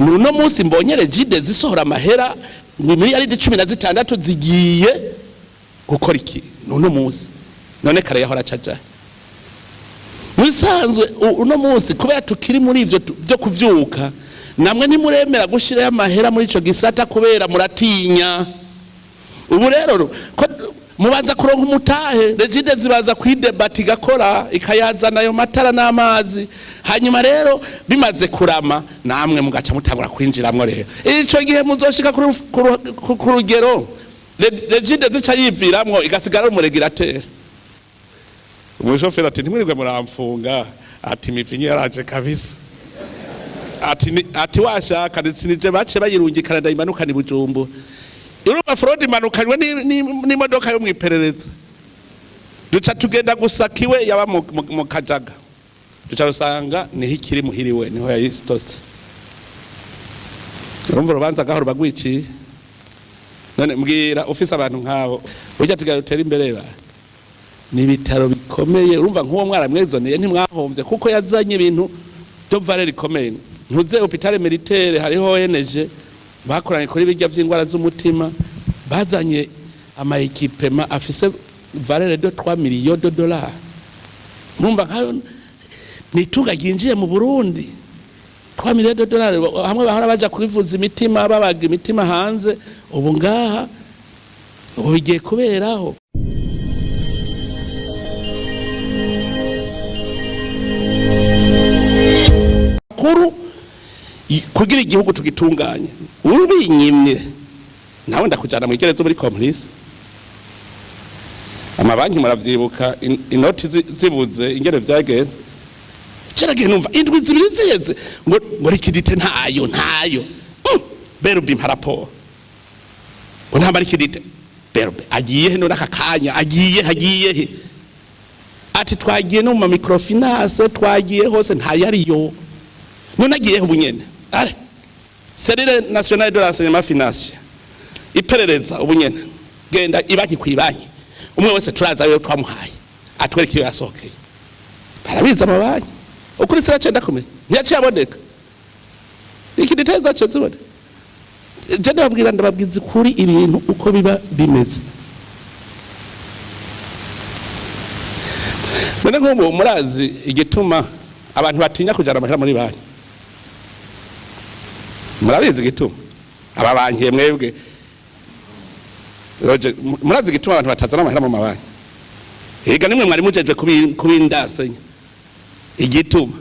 nuno munsi mbonye REGIDEZO isohora amahera miliyaridi 16 zigiye gukora iki nuno munsi none kare yahora caja musanzwe uno munsi kubera tukiri muri ivyo byo kuvyuka namwe nimuremera gushira amahera muri ico gisata kubera muratinya ubu rero ko mubanza kuronka umutahe REGIDEZO baza kwidebati gakora ikayazana ayo matara n'amazi hanyuma rero bimaze kurama namwe mugaca mutangura kwinjiramwo rero ico gihe muzoshika ku rugero REGIDEZO ca yiviramwo igasigara mu regulateur umushoferi ati ntimwirirwe muramfunga ati imivinyo yaraje kabisa ati washaka nije bace bayirungikana ndayimanukana ibujumbu Urumva fraude manukanywe n'imodoka yo mwiperereza duca tugenda gusakiwe yaba mu kajaga duca rusanga ni hikiri muhiriwe niho yayistose urumva rubanza gahoro bagwiciye none mbwira ufise abantu nkabo burya tugera utera imbere ba ni bitaro bikomeye urumva nk'uwo mwara mwezoneye ntimwahomvye kuko yazanye ibintu byo valeur ikomeye ntuze hôpital militaire hariho ONG bakoranye kuri bijya vy'ingwara z'umutima bazanye ama equipement afise valeur de 3 millions de dollars mumva nkayo nituga ginjiye mu Burundi 3 millions de dollars hamwe bahora baja kubivuza imitima babaga imitima hanze ubu ngaha ubu bigiye kuberaho kuru kugira igihugu tugitunganye ubinyimye nawe ndakujana mu igerezo muri complice amabanki muravyibuka inoti zibuze ingere vyagenze ceragiye numva indwi zibiri ziyeze ngo likidite ntayo berube mparapo unamba likidite berube agiye he none akakanya agiye he ati twagiye no mu microfinance twagiye hose ntayariyo none agiye he ubunyene are Serire nationale de l'enseignement financier iperereza ubunyene genda ibanki kwibanki umwe wese turaza yo twamuhaye atwereka iyo yasokeye barabiza amabanki ukuri sira cenda kumenya ntiyaciye aboneka iki details cyo zibone je ndababwiza kuri ibintu uko biba bimeze none nk'ubu murazi igituma abantu batinya kujana amahera muri banki murabizi gituma aba banki mwebwe Roger murazi gituma abantu batazana amahera mu mabanki higa nimwe mwari mujeje kubindasenya igituma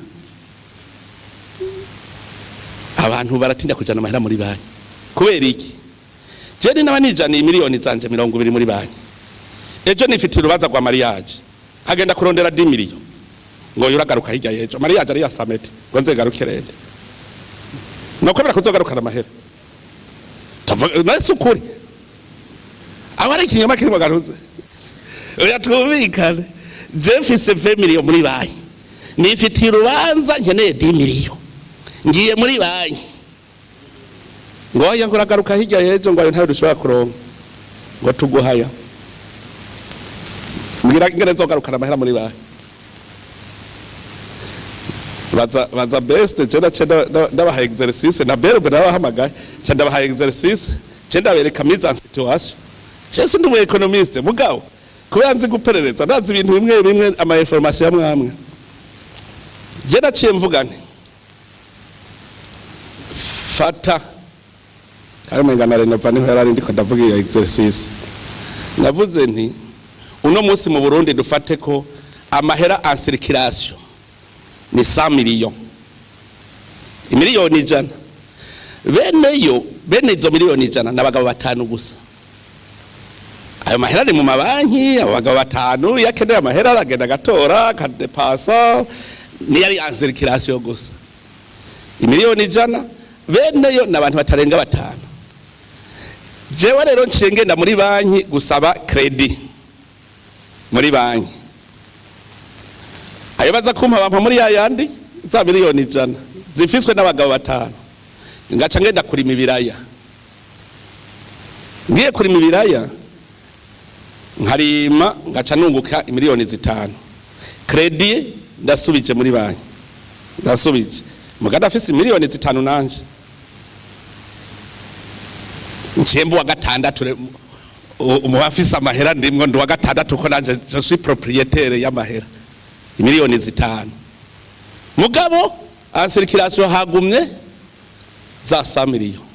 abantu baratinya kujana amahera muri banki kubera iki je ni nabanijana miliyoni zanje 20 muri banki ejo nifite urubaza kwa mariage agenda kurondera 10 miliyoni ngo yuragaruka hirya yejo mariage ari yasamete ngo nzegaruke rede nokwemera kuzogarukana amahera nasukuri abari kinyama kirimo garuze oya twubikane je mfise 20 miliyoni muri banki nifite urubanza nkeneye 10 miliyoni ngiye muri banki ngo yanguragaruka hirya yejo ngo ayo ntayo dushobora kuronka ngo tuguhaya mbwira ingene nzogarukana amahera muri banki baza best cenda ndabaha exercice na berbe nabahamagaye cenda ndabaha exercice cenda bereka mise en situation cese ndi mu economiste mugabo kubera nzi guperereza ndazi ibintu bimwe ama information amwe je naciye mvugane fata karimo ngana renova niho yarari ndiko ndavuga iyo exercice navuze nti uno munsi mu Burundi dufate ko amahera en circulation ni 100 millions imiliyoni 100 bene izo miliyoni 100 nabagabo 5 gusa ayo mahera ni mu mabanki abagabo 5 yakeneye amahera aragenda gatora kadepasa ni yari en circulation gusa imiliyoni 100 beneyo nabantu batarenga 5 jewe rero ncengenda muri banki gusaba credit muri banki ayo baza kumpa bampa muri yayandi za miliyoni 100 zifiswe n'abagabo 5 ngaca ngenda kuri mibiraya ngiye kuri mibiraya nkarima ngaca nunguka miliyoni 5 credit ndasubije muri banki ndasubije mugada afise miliyoni 5 nanje nchembo wa gatandatu umufisa amahera ndimwo ndi wa gatandatu ko nanje je suis propriétaire y'amahera miliyoni 5 mugabo en circulation hagumye za 100 miliyoni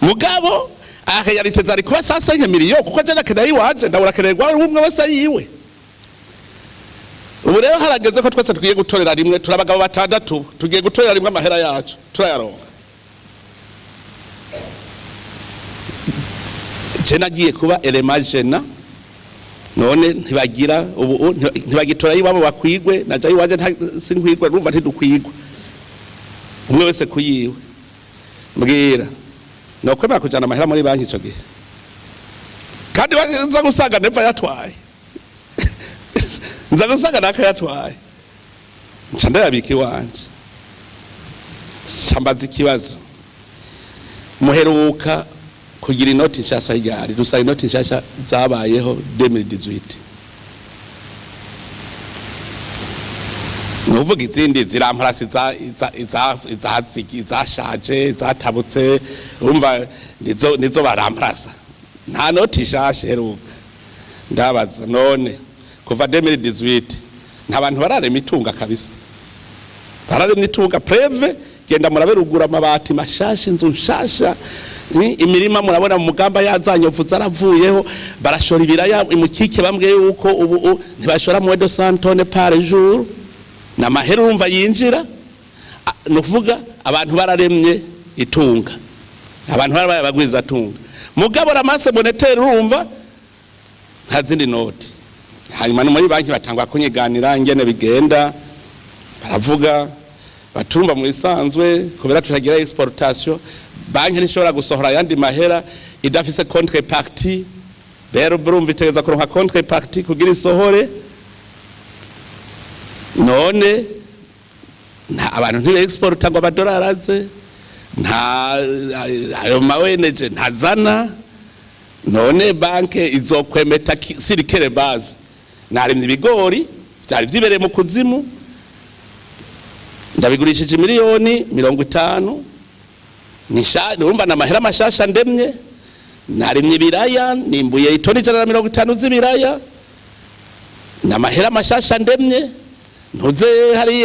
mugabo realite zari kuba 5 miliyoni kuko je nakeneye iwaje ndawurakenerwa umwe wese yiwe. Ubu rero harageze ko twese tugiye gutorera rimwe turabagabo batandatu tugiye gutorera rimwe amahera yacu turayaronka. Je nagiye kuba elemagena none ntibagira ubu ntibagitora yibabo bakwigwe naja iwaje sinkwigwe numva ntidukwigwa umwe wese kuyiwe mbwira nokwemera kujana amahera muri banki ico gihe kandi nza gusanga nepfa yatwaye nza gusanga nakayatwaye nca ndayabika iwanje cambaza ikibazo muheruka kugira inoti nshasha y'igari dusaba inoti nshasha zabayeho 2018 nuvuga izindi ziramparasi zashaje zatabutse urumva nizo baramparasa nta noti nshasha heruka ndabaza none kuva 2018 nta bantu bararema itunga kabisa bararema itunga preve genda murabe rugura amabati mashasha inzu nshasha imirima murabona mu mugamba yazanyovu zaravuyeho barashora ibiraya imukike bambwiye yuko ubu ntibashora mu 200 tonnes par jour na mahera urumva yinjira no kuvuga abantu bararemye itunga abantu barabaye bagwiza tunga mugabo ramase monétaire urumva nta zindi noti hanyuma no muri banki batangwa kunyiganira ngene bigenda baravuga batumba mu isanzwe kubera turagira exportation banki nishobora gusohora yandi mahera idafise contrepartie bero burumva itegeza kuronka contrepartie kugira isohore none nta abantu ntibe exporta ngo amadolaraze nta ayo maweneje ntazana none banke izokwemeta sirikere base narimye ibigori byari vyibereye mu kuzimu ndabigurishije miliyoni 50 nishani urumva na mahera mashasha ndemye narimye ibiraya nimbuye itoni 150 z'ibiraya na mahera mashasha ndemye ntuze hari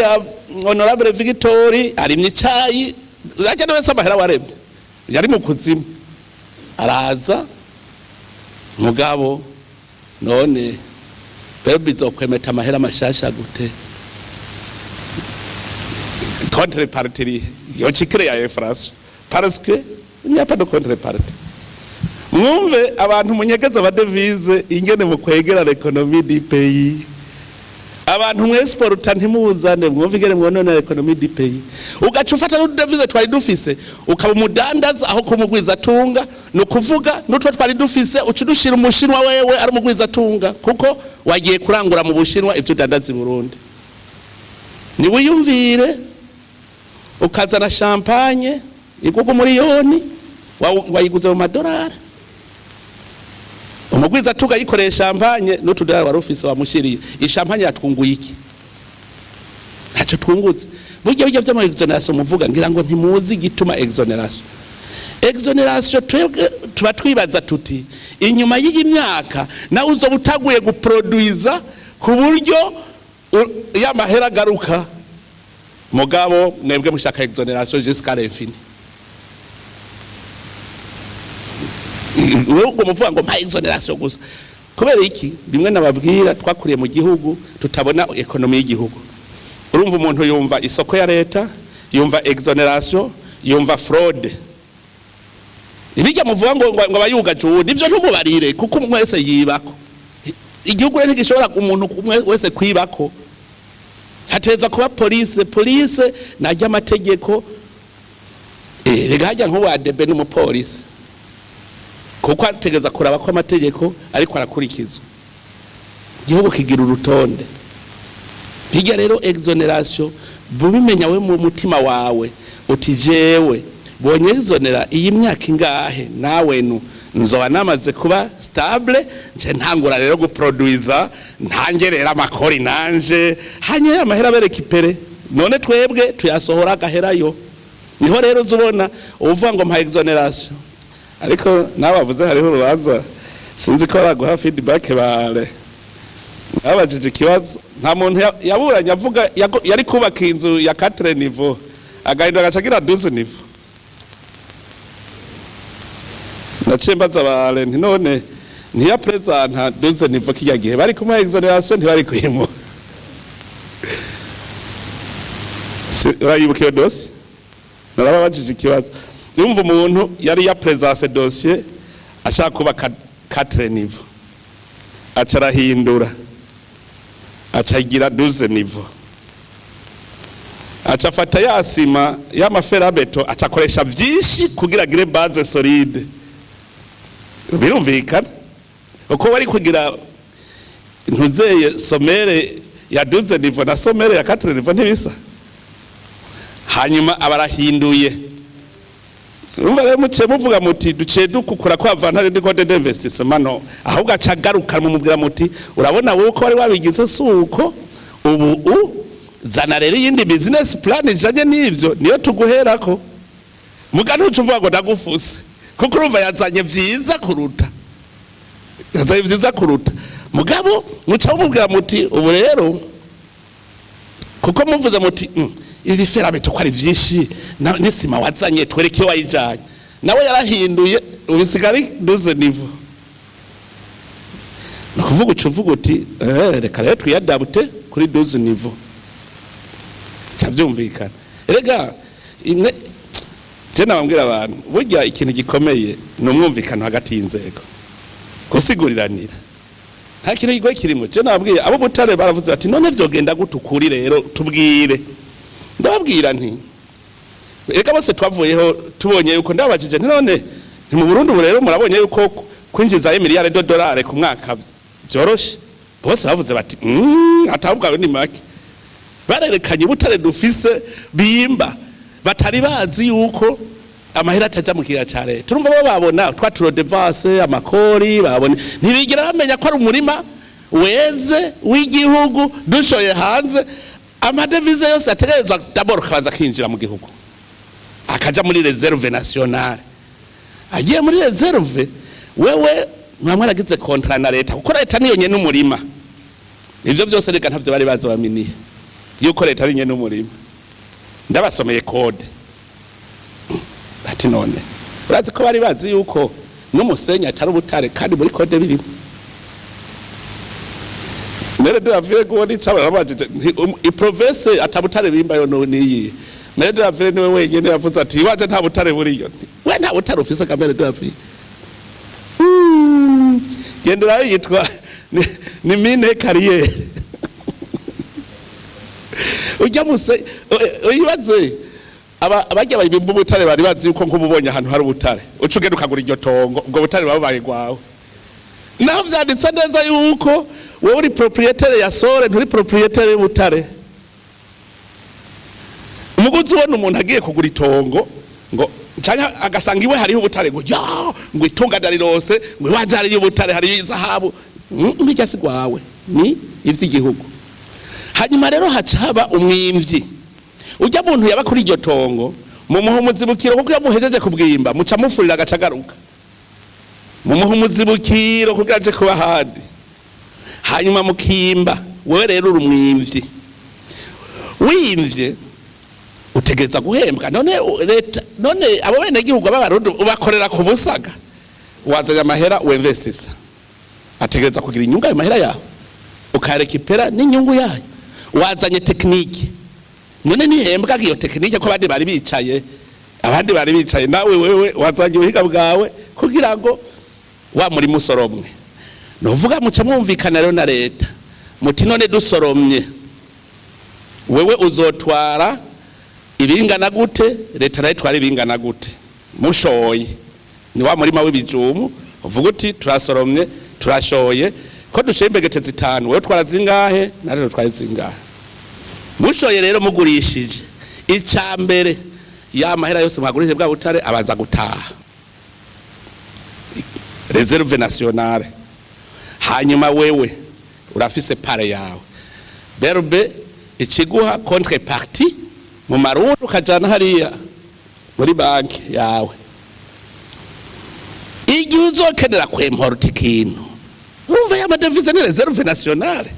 honorable Victory arimye icyayi yake no wese amahera waremye yari mu kuzimu araza mugabo none bero bizokwemeta amahera mashasha gute contrepartie yo chikire ya France parce que il n'y a pas de contrepartie mwumve abantu munyegeza ba devise ingene mu kwegera l'économie du pays abantu mu exporta ntimuzane mwumve ingene mwonona l'économie du pays ugaca ufata no devise twari dufise ukaba umudandaza aho kumugwiza tunga no kuvuga nutwo twari dufise ucudushira umushinwa wewe ari umugwiza tunga kuko wagiye kurangura mu bushinwa ivyo dandaza i Burundi ni wiyumvire ukazana champagne ikuko miliyoni wayiguze mu madolari umugwiza tuga yikoresha champagne n'utudolari wari ufise wamushiriye ishampagne yatwunguye iki ntacyo twungutse buryo by'ama exoneration muvuga ngira ngo ntimuzi gituma exoneration tuba twibaza tuti inyuma y'igi myaka na uzo butaguye guproduiza ku buryo y'amahera garuka mugabo mwebwe mushaka exoneration jusqu'à l'infini uwo muvuga ngo mpa exoneration gusa kubera iki bimwe nababwira twakuriye mu gihugu tutabona economy y'igihugu urumva umuntu yumva isoko ya leta yumva exoneration yumva fraude ibijya muvuga ngo abayuga cyo nivyo ntumubarire kuko mwese yibako igihugu rero gishobora umuntu wese kwibako hateza kuba police najya amategeko rega hajya nko wadebe n'umupolisi kuko ategeza kuraba ko amategeko ariko arakurikizwa igihugu kigira urutonde hirya rero exoneration bubimenya we mu mutima wawe utijewe bonye exonera iyi myaka ingahe nawe nzoba namaze kuba stable nje ntangura rero guproduiza ntangerera amakori nanje hanye amahera bereka ipere none twebwe tuyasohora gaherayo niho rero uzubona uvuga ngo mpa exoneration ariko nawe bavuze hariho urubanza sinzi ko baraguha feedback bare abajije ikibazo nta muntu yaburanye avuga yari kubaka inzu ya 4 niveau agahindura agacagira 12 niveau nacembaza bare none ntiya present 12 niveau kijya gihe bari kuma exoneration ntibari kuyemo urayibukiye dossier narababajije ikibazo yumva umuntu yari ya presence dossier ashaka kubaka 4 niveau acarahindura acagira 12 niveau acafata yasima y'amaferabeto acakoresha vyinshi kugira gire base solide birumvikana uko bari kugira ntuzeye somere ya 12 niveau na somere ya 4 niveau ntibisa hanyuma abarahinduye urumva rero muce muvuga muti duce dukukura kwa vantare ndiko de investissement no ahubwo acagaruka mu mubwira muti urabona wowe ko wari wabigize suko ubu zana rero yindi business plan ijanye n'ivyo niyo tuguherako mugani ucuvuga ngo ndagufuse kuko urumva yazanye vyiza kuruta mugabo muca mubwira muti ubu rero kuko muvuze muti ibi ferabeto ko ari vyinshi n'isima wazanye twereke wayijanye nawe yarahinduye ubisigari 12 niveau nakuvuga ucuvuga uti reka rero twiyadabute kuri 12 niveau cyavyumvikana erega imwe je nabambwira abantu burya ikintu gikomeye no mwumvikano hagati y'inzego gusiguriranira nta kintu gigoye kirimo je nababwiye abo butare baravuze ati none vyogenda gutukuri rero tubwire ndababwira nti reka bose twavuyeho tubonye yuko ndabajije none ni mu Burundi rero murabonye yuko kwinjiza $1 milliard ku mwaka byoroshe bose bavuze bati atabwa ni make barerekanye butare dufise bimba batari bazi yuko amahera ataja mu kiga ca leta turumva bo babona twaturo devase amakori babone ntibigira bamenya ko ari umurima weze w'igihugu dushoye hanze amadevize yose ategerezwa d'abord kaza kinjira mu gihugu akaja muri reserve nationale agiye muri reserve wewe mwamwaragize contrat na leta kuko leta niyo nyene umurima ivyo byose reka ntavyo bari bazo baminiye yuko leta ari nyene umurima ndabasomeye code ati none urazi ko bari bazi yuko n'umusenyi atari ubutare kandi muri code birimo mere de avire go ni cyabara bajije i province atabutare bimba yo no niyi mere de avire niwe wenyene yavuze ati waje nta butare buriyo we nta butare ufise kamere de avire gendera yitwa ni mine carrière ujya muse uyibaze abajya bayibimba ubutare bari bazi yuko nk'ububonye ahantu hari ubutare ucugenda ukagura iryo tongo ubwo butare babaye gwawe naho vyanditse neza yuko wewe uri propriétaire ya sore nturi propriétaire y'ubutare umuguzi ubona umuntu agiye kugura itongo ngo cyanya agasanga iwe hariho ubutare ngo ngo itunga darirose ngo wajari y'ubutare hari izahabu mbijya sigwawe ni ivy'igihugu hanyuma rero hacaba umwimvyi ujya muntu yaba kuri iryo tongo mu muhumuzibukiro kuko yamuhejeje kubwimba muca mufurira agacagaruka mu muhumuzibukiro kuko aje kuba hadi hanyuma mukimba wewe rero urumwimvyi wimvye utegeza guhembwa none leta none abo bene gihugu b'abarundi ubakorera ku busaga wazanya amahera uinvestisa ategeza kugira inyungu ayo mahera yawe ukarekipera n'inyungu yayo wazanye technique none nihembwa iyo technique ko abandi bari bicaye nawe wewe wazanye uhiga bwawe kugira ngo wa muri musoromwe novuga muca mwumvikana rero na leta muti none dusoromye wewe uzotwara ibingana gute leta nayo twari ibingana gute mushoye ni wa murima w'ibijumu uvuga uti turasoromye turashoye ko dushembegete 5 wewe twara zingahe na rero twari zingahe mushoye rero mugurishije icambere ya mahera yose mwagurije bwa butare abaza gutaha reserve nationale hanyuma wewe urafise pare yawe berbe ikiguha contrepartie mu marundi ukajana hariya muri banki yawe igihe uzokenera kwemporta ikintu urumva y'amadevize ni reserve nationale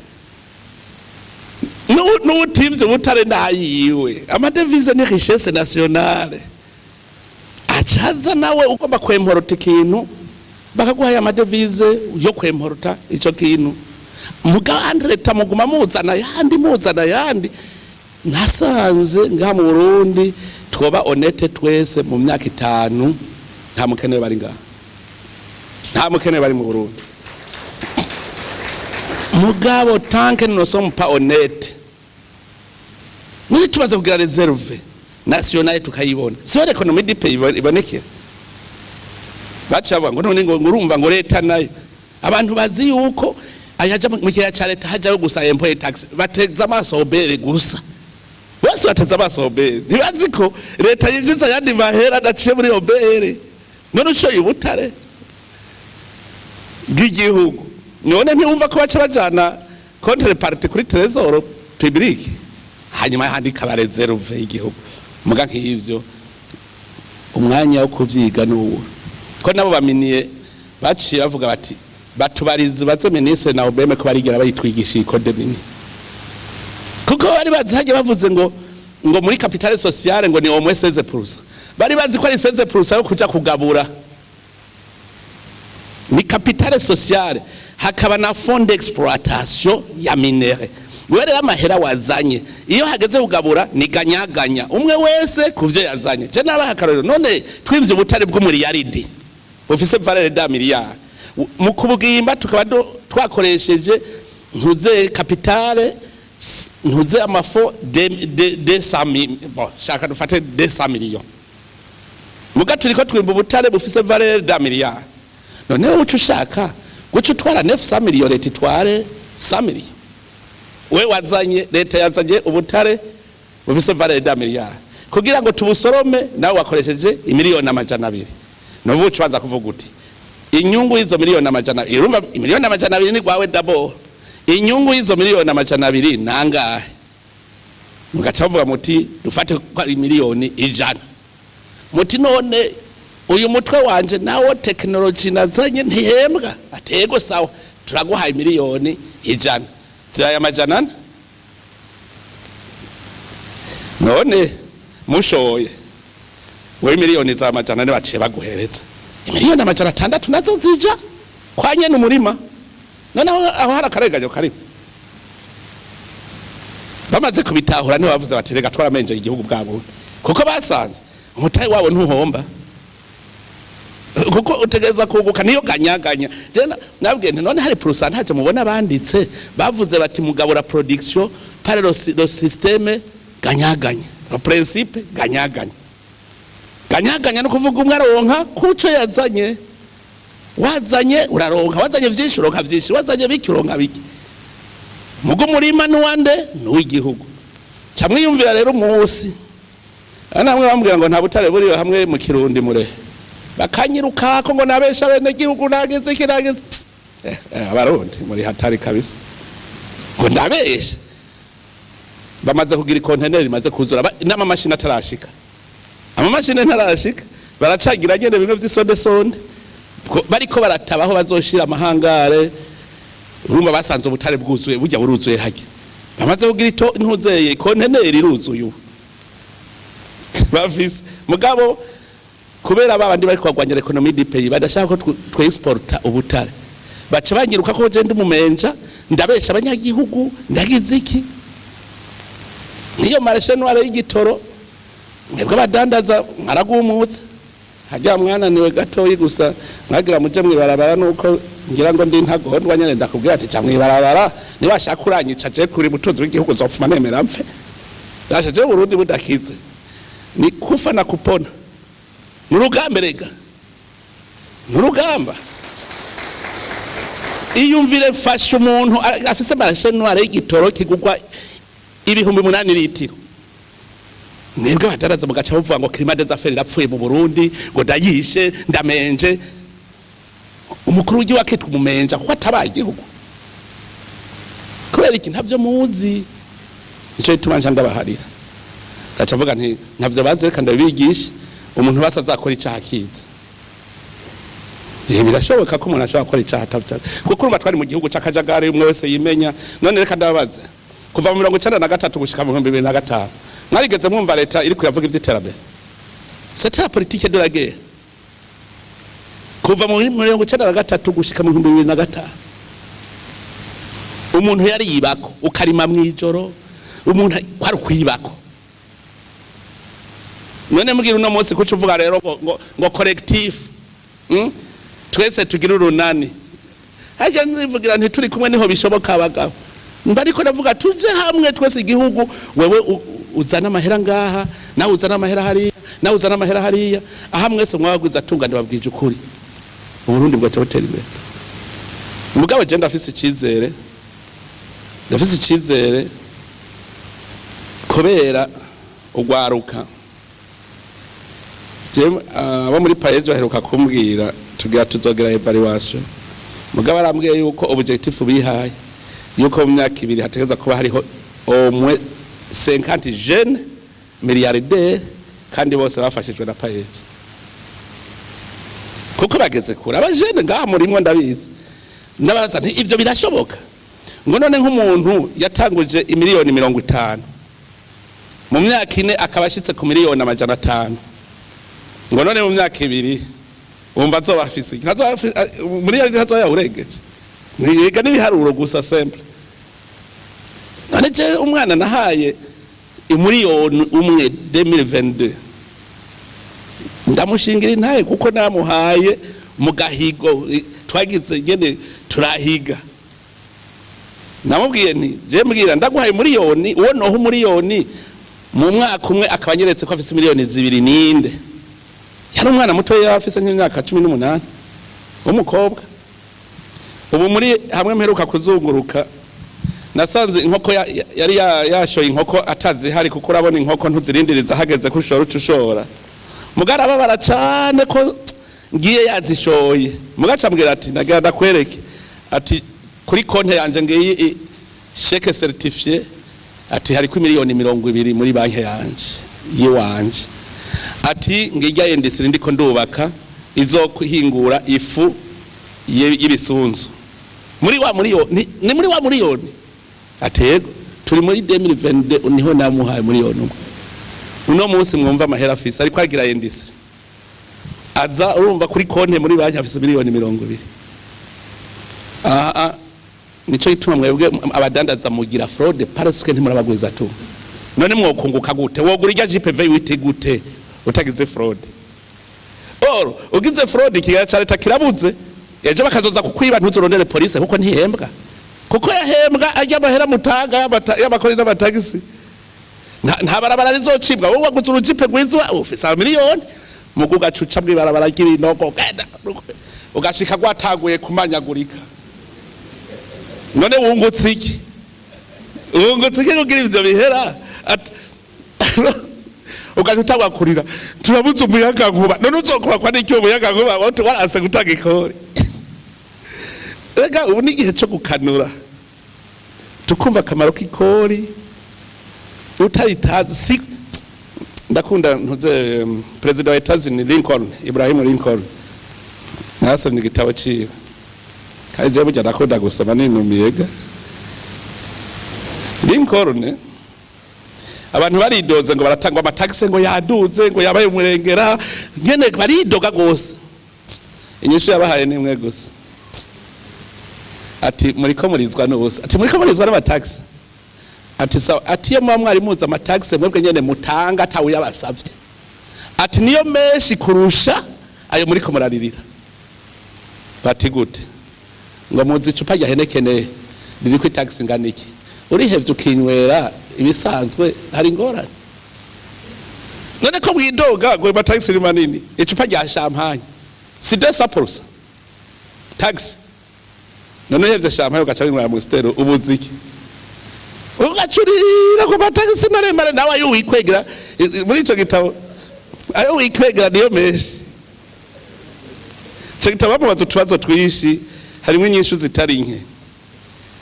n'ubutimvye butare nayiwe amadevize ni richesse nationale acaza nawe ugomba kwemporta ikintu bakaguha amadevize yo kwemporta ico kintu mugandi leta muguma muzana yandi nasanze nga mu Burundi twoba honete twese mu myaka 5 nta mukene bari ngaha nta mukene bari mu Burundi mugabo tanke no somme pas honnête muri tubaze kugira reserve nationale tukayibona so l'économie du pays iboneke bacaba ngo none ngo urumva ngo leta nayo abantu bazi yuko ayaja mu kiya cha leta hajayo gusa employee tax bateza amasobere gusa bose bateza amasobere ntibazi ko leta yinjiza yandi mahera daciye muri obere none ushoye ubutare bw'igihugu none ntiwumva ko baca bajana contrepartie kuri trésor public hanyuma handika ba reserve y'igihugu muga nk'ivyo umwanya wo kuvyiga n'uwo ko nabo baminiye baciye bavuga bati batubarize baze ministre na obeme ko barigira bayitwigisha ikode mini kuko bari bazaje bavuze ngo muri capitale sociale ngo ni au moins 16%. Bari bazi ko ari 16% yo kuja kugabura. Ni capitale sociale hakaba na fond d'exploitation ya minere. Werera amahera wazanye iyo hageze kugabura ni ganyaganya umwe wese kuvyo yazanye. Je nabahakarero none twimvye ubutare bw'umuriyaridi. Office valeur da miliyari. Mu kubugimba tukaba twakoresheje ntuze capitale ntuze amafo de 100 bon shaka dufate 200 millions muga turiko twimba ubutare bufise valeur da miliyari none ucu ushaka guca utwara 900 millions leta itware 100 millions we wazanye leta yazanye ubutare bufise valeur da miliyari kugira ngo tubusorome nawe wakoresheje imiliyoni 200 novuga ubanza kuvuga uti inyungu izo miliyoni 200 urumva miliyoni 200 ni gwawe double inyungu izo miliyoni 200 nangahe mugacavuga muti dufate kwa miliyoni 100 muti none uyu mutwe wanje nawo technology nazanye ntihembwa atego sawa turaguhaye miliyoni 100 zaya majana none mushoye we miliyoni za majana ne baciye baguhereza miliyoni 600 nazo zija kwanye n'umurima none aho harakaregayo kari bamaze kubitahura ni bavuze bati rega twaramenje igihugu bwabo kuko basanze umutayi wabo ntuhomba kuko utegeza kuguka niyo ganyaganya je nabwiye none hari pourcentage mubona banditse bavuze bati mugabura production par le système ganyaganya le principe ganyaganya ganyaganya no kuvuga umwe aronka kuco yazanye wazanye uraronka wazanye vyinshi uronka vyinshi wazanye biki uronka biki mugo murima nuwande n'uwigihugu camwiyumvira rero umunsi namwe bambwira ngo nta butare buriyo hamwe mu Kirundi mure bakanyiruka ko ngo nabesha bene gihugu nageze kirageze abarundi muri hatari kabisa ngo ndabesha bamaze kugira container imaze kuzura n'amamashini atarashika amamashini ntarashika baracagira nyene bimwe vy'isonde sonde bariko baratabaho bazoshira amahangare urumva basanze ubutare bwuzuye burya buruzuye hajye bamaze kugira ntuzeye container iruzuye bafise mugabo kubera babandi bari kwagwanya economy du pays badashaka ko twexporta ubutare baca banyiruka ko je ndumumenja ndabesha abanyagihugu ndagize iki niyo marché noire y'igitoro mwebwe badandaza maragumutse hajya mwana niwe gatoyi gusa mwagira muje mwibarabara nuko ngira ngo ndi ntagondwa nyene ndakubwira ati ca mwibarabara ni bashaka kuranyica je kuri mutunzi w'igihugu zopfuma nemera mfe dasha je Burundi budakize ni kufa na kupona nurugamba rega nurugamba iyumvire fasha umuntu afise marché noire y'igitoro kigugwa 8,000 litiro mwebwe badaraza mugaca bavuga ngo climat des affaires irapfuye mu Burundi ngo ndayishe ndamenje umukuru w'igihugu akitwa umumenja kuko atabaye igihugu kubera iki ntavyo muzi ico itumanje ndabaharira gaca vuga nti ntavyo baze kandi bigisha umuntu basa azakora icyaha kiza birashoboka ko umuntu ashobora gukora icyaha atabyaza kuko urumva twari mu gihugu cy'akajagari umwe wese yimenya none reka ndababaze kuva mu 1993 gushika mu 2005 mwarigeze mwumva leta iri kuyavuga ivy'iterambere c'est la politique de la guerre kuva mu 1993 gushika mu 2005 umuntu yari yibako ukarima mwijoro umuntu kwari kwibako none mugira uno munsi kuco uvuga rero ngo collectif twese tugira urunani haje nzivugira nti turi kumwe niho bishoboka abagabo mbariko navuga tuje hamwe twese igihugu wewe uzana amahera ngaha nawe uzana amahera hariya nawe uzana amahera hariya aha mwese mwabagwiza tunga ndababwije ukuri uburundi bwaca butera imbere mugabo je ndafise icizere kubera ugwaruka abo muri payejo baheruka kumbwira tugira tuzogera evaluation mugabo arambwiye yuko objectif bihaye yuko mu myaka 2 hategeza kuba hariho omwe 50 jeunes milliardaires kandi bose bafashijwe na payejo kuko bageze kure abajene ngaha murimwe ndabizi ndabaza nti ivyo birashoboka ngo none nk'umuntu yatanguje imiliyoni 50 mu myaka 4 akabashitse ku miliyoni 500 ngo none mu myaka 2 umva zo bafise muri yari hazo yawuregeje niga n'ibiharuro gusa simple none je umwana nahaye imiliyoni 2022 ndamushingira intaye kuko namuhaye mu gahigo twagize nyene turahiga namubwiye nti je mbwira ndaguhaye miliyoni uwo noho miliyoni mu mwaka umwe akabanyeretse ko afise miliyoni 2 ninde yari umwana muto yafise nk'imyaka 18 umukobwa ubu muri hamwe mperuka kuzunguruka nasanze inkoko yari yashoye inkoko atazi hari kuko urabona inkoko ntuzirindiriza hageze kushora ucushora mugaraba baracane ko ngiye yazishoye mugacambwira ati nagira ndakwereke ati kuri konte yanje ngiye chèque certifié ati hari ku miliyoni 20 muri banki yanje yiwanje ati ngijya yendesire ndiko ndubaka izo kuhingura ifu y'ibisunzu muri wa miliyoni ni muri wa miliyoni atego turi muri 2022 niho namuhaye miliyoni uno munsi mwumva amahera afise ariko agira yendesire aza urumva kuri konte muri banki afise miliyoni 20 nico ituma mwebwe abadandaza mugira fraude parce que ntimurabagwiza tu none mwokunguka gute wogura irya GPV wite gute utagize fraude ugize fraude kiga cyareta kirabuze ejo bakazoza kukwiba ntuzorondere police kuko ntihembwa kuko yahembwa ajya bahera mutaga y'abakori n'abatagisi nta barabara rizocibwa wowe waguze urujipe gwizwa ufisa miliyoni muguga cuca bwibarabara ry'ibinogo genda ugashika gwataguye kumanyagurika none wungutse iki kugira ivyo bihera ukajutagwa kurira turabuze umuyaga nkuba none uzokuba kwa n'icyo umuyaga nkuba warase gutanga ikori ega ubu ni igihe cyo gukanura tukumva akamaro k'ikori utaritazi si ndakunda ntuze president wa Etazini Lincoln Ibrahim Lincoln nasomye igitabo ciwe kaje burya nakunda gusoma ninumiyega Lincoln abantu baridoze ngo baratangwa amataxe ngo yaduze ngo yabaye umurengera ngene baridoga gose inyishu yabahaye nimwe gusa ati muriko murizwa n'ubusa ati muriko murizwa n'amataxe ati sawa ati yo mwari muza amataxe mwebwe nyene mutanga atawe yabasavye ati niyo menshi kurusha ayo muriko muraririra bati gute ngo muzi icupa rya Henekene riri ku taxe nganiki urihevye ukinywera ibisanzwe hari ngorane none ko mwidoga ngo amataxe ni manini icupa rya champagne si 200% tax none hevye champagne ugacanywa mu stero ubuziki ugacurira ko amataxe maremare nawe ayo wikwegera muri ico gitabo ayo wikwegera niyo menshi cyo gitabo bamubaza utubazo twishi harimo inyishu zitari nke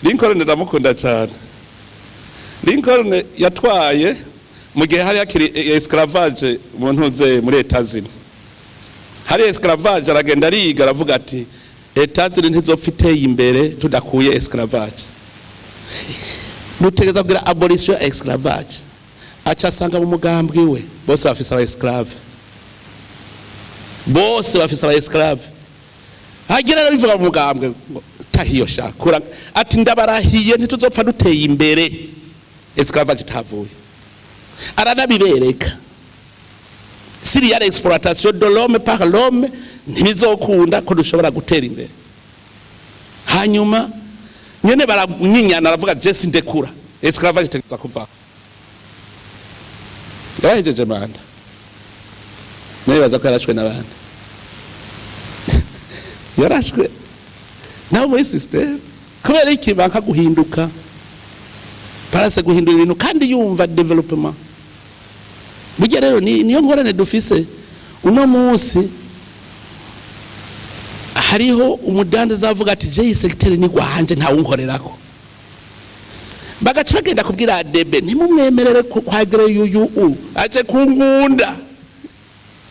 Lincoln ndamukunda cyane Lincoln yatwaye mu gihe hari akiri esclavage mu ntuze muri Etats-Unis hari esclavage aragenda ariga aravuga ati Etats-Unis ntizopfa iteye imbere tudakuye esclavage dutegeza kugira abolition esclavage acha asanga mu mugambwe we bose bafise aba esclave bose bafise aba esclave hagira bivuga mu mugambwe tahiyo shakura ati ndabarahiye ntituzopfa duteye imbere esclavage tavuye aranabibereka siriya exploitation de l'homme par l'homme ntibizokunda ko dushobora gutera imbere hanyuma nyene baranyinyana aravuga Jesse ndekura esclavage tegeza kuva yahejeje manda nibaza ko yarashwe n'abandi yarashwe naho muri system kubera iki banka guhinduka parase guhindura ibintu kandi yumva development burya rero niyo ngorane dufise uno munsi hariho umudande zavuga ati je secteur ni gwanje nta wunkorerako bagaca bagenda kubwira ADB ntimumwemerere kwagire yuyu aje kungunda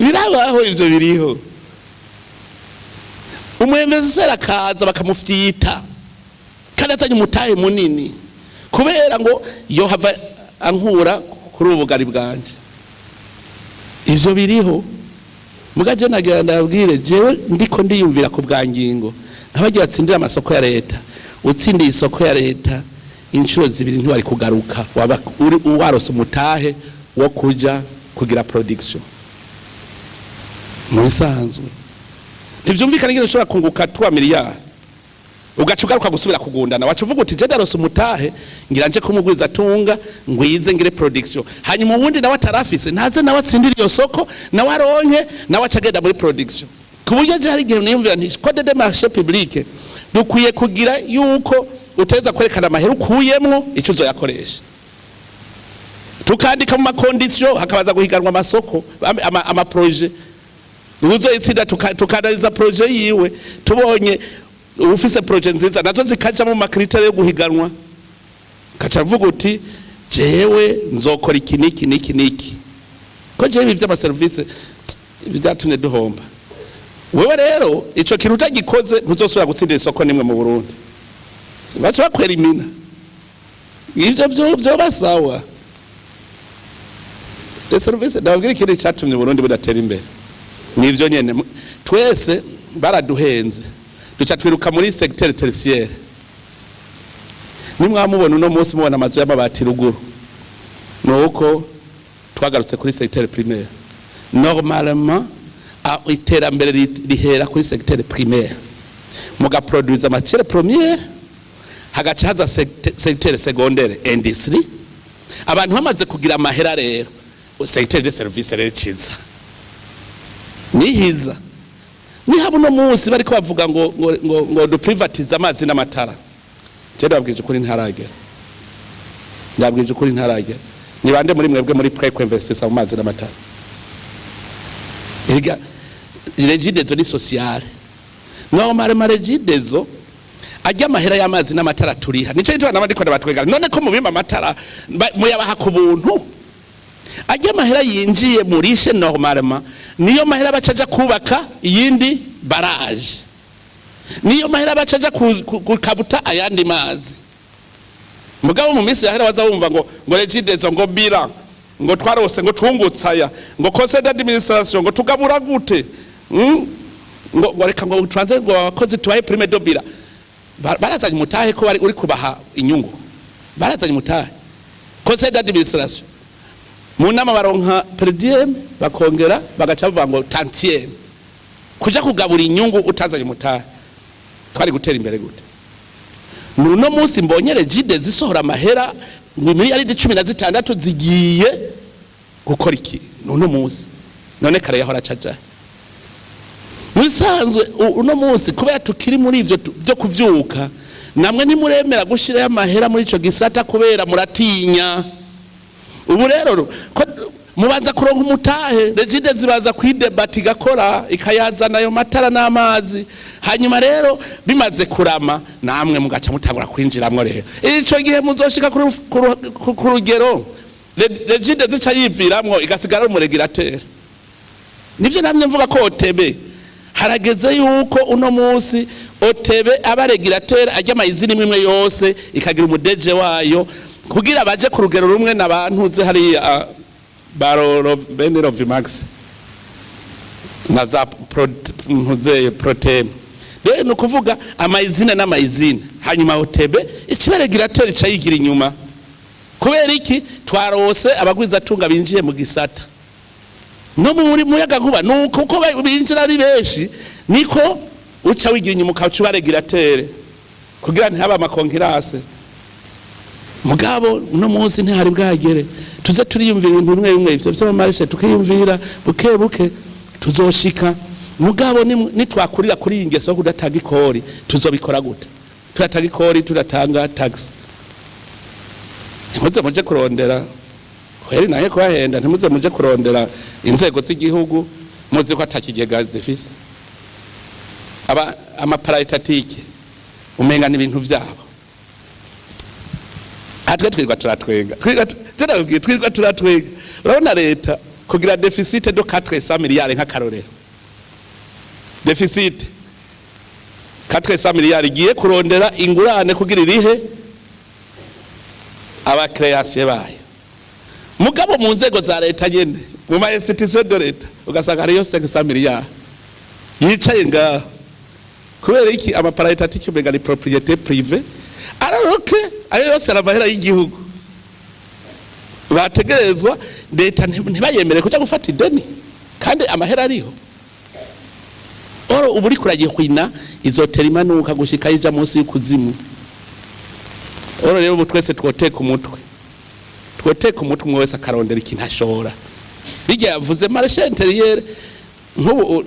birabaho ivyo biriho umwemezera kaza bakamufyita kandi atanye umutahe munini kubera ngo yo hava ankura kuri ubugari bwanje ivyo biriho mugaje nagira ndabwire jewe ndiko ndiyumvira ku bwangingo ntabagira atsindira amasoko ya leta utsindiye isoko ya leta inshuro zibiri ntiwari kugaruka waba uri uwarose umutahe wo kuja kugira production muri sanzwe ntivyumvikana ngene ushobora kunguka 3 miliyari ugacugaruka gusubira kugundana wacuvuga uti je darose umutahe ngira nje kumugwiza tunga ngwize ngire production hanyuma ubundi nawe atarafise ntaze nawe atsindira iyo soko nawe aronke nawe acagenda muri production kuburyo je hari igihe niyumvira nti code de marché public dukwiye kugira yuko uteza kwerekana amahera ukuyemwo ico uzoyakoresha tukandika mu makondition hakabaza guhiganwa amasoko ama projet uzoyitsinda tukanaliza projet yiwe tubonye ufise projet nziza nazo zikaja mu makriteri yo guhiganwa kaca vuga uti jewe nzokora iki niki ko jewe ivyo ama service byatumye duhomba wewe rero ico kintu utagikoze ntuzosubira gutsindira isoko nimwe mu Burundi bacha bakwera imina ivyo byo basawa de service ndabwira ikindi cyatumye Burundi budatera imbere nivyo nyene twese baraduhenze duca twiruka muri secteur tertiaire nimwamubona uno munsi mubona amazu y'amabati ruguru nuko twagarutse kuri secteur primaire normalement iterambere rihera kuri secteur primaire muga produire matière première hagaca haza secteur secondaire industrie abantu bamaze kugira amahera rero secteur de service rero ciza nihiza ni habuno munsi bariko bavuga ngo do privatize amazi n'amatara je ndabwije kuri ntaragera ndabwije kuri ntaragera ni bande muri mwebwe muri pré investissement mu mazi n'amatara ega regidezo ni sociale normalement regidezo ajya amahera y'amazi n'amatara turiha nico cyo nabandi ko batwega none ko mubima amatara muyabaha ku buntu ajya amahera yinjiye murishe normalement niyo mahera bacaja kubaka iyindi barage niyo mahera bacaja kukabuta ayandi mazi mugabo mu minsi yahera waza wumva ngo regidezo ngo bira ngo twarose ngo twungutsaya ngo conseil d'administration ngo tugabura gute ngo reka ngo transe ngo abakozi tubaye prime de bira barazanye mutahe ko uri kubaha inyungu barazanye mutahe conseil d'administration munama baronka per diem bakongera bagaca bavuga ngo tantième kuja kugabura inyungu utazanye mutahe twari gutera imbere gute nuno munsi mbonye regide zisohora amahera mu miliyari 16 zigiye gukora iki nuno munsi none kare yahora caja musanzwe uno munsi kubera tukiri muri ivyo byo kuvyuka namwe nimuremera gushira amahera muri ico gisata kubera muratinya ubu rero ko mubanza kuronka umutahe regide zibaza kwidebati gakora ikayazana ayo matara n'amazi hanyuma rero bimaze kurama namwe mugaca mutangura kwinjiramwo rero ico gihe muzoshika ku rugero regidezo zica yiviramwo igasigara mu regulateur. Nivyo namye mvuga ko OTB harageze yuko uno munsi OTB aba regulateur ajya mayizini imwe yose ikagira umudeje wayo kugira baje ku rugero rumwe nabantu ze hari baroro benero vimax na za protein. Rero no kuvuga amayizina n'amayizina hanyuma OTB ikiba regulateur ica yigira inyuma. Kubera iki twarose abagwiza tunga binjiye mu gisata no muri muyaga nkuba nuko uko binjira ari benshi niko uca wigira inyuma ukaca regulateur kugira ntihaba amakonkirase. Mugabo no munsi ntihari bwagere tuze turiyumvira ibintu bimwe bimwe ivyo by'amarishe tukiyumvira buke buke tuzoshika. Mugabo nitwakurira kuri iyi ngeso kudatanga ikori tuzobikora gute? Turatanga ikori turatanga tax. Ntimuze muje kurondera kweri naye kwahenda, ntimuze muje kurondera inzego z'igihugu muzi ko atakigega zifise amaparayitatike umenga n'ibintu byabo. Atwe twirwa turatwenga twirwa turatwenga. Urabona leta kugira deficit de 400 miliyari nk'akarorero, deficit 400 miliyari igiye kurondera ingurane kugira irihe aba création bayo. Mugabo mu nzego za leta nyene mu ma institution de leta ugasanga ariyo 500 miliyari yicaye ngaho. Kubera iki amaparayitatike umenga ni propriété privée araroke ayo yose arabahera y'igihugu bategerezwa leta ntibayemere kuja gufata ideni kandi amahera ariho. Oro uburi kuragiye kwina izotera imanuka gushika ija munsi y'ikuzimu. Oro rero ubu twese twoteka umutwe umwe wese akarondera ikintu ashora. Bijya yavuze marché intérieur nk'ubu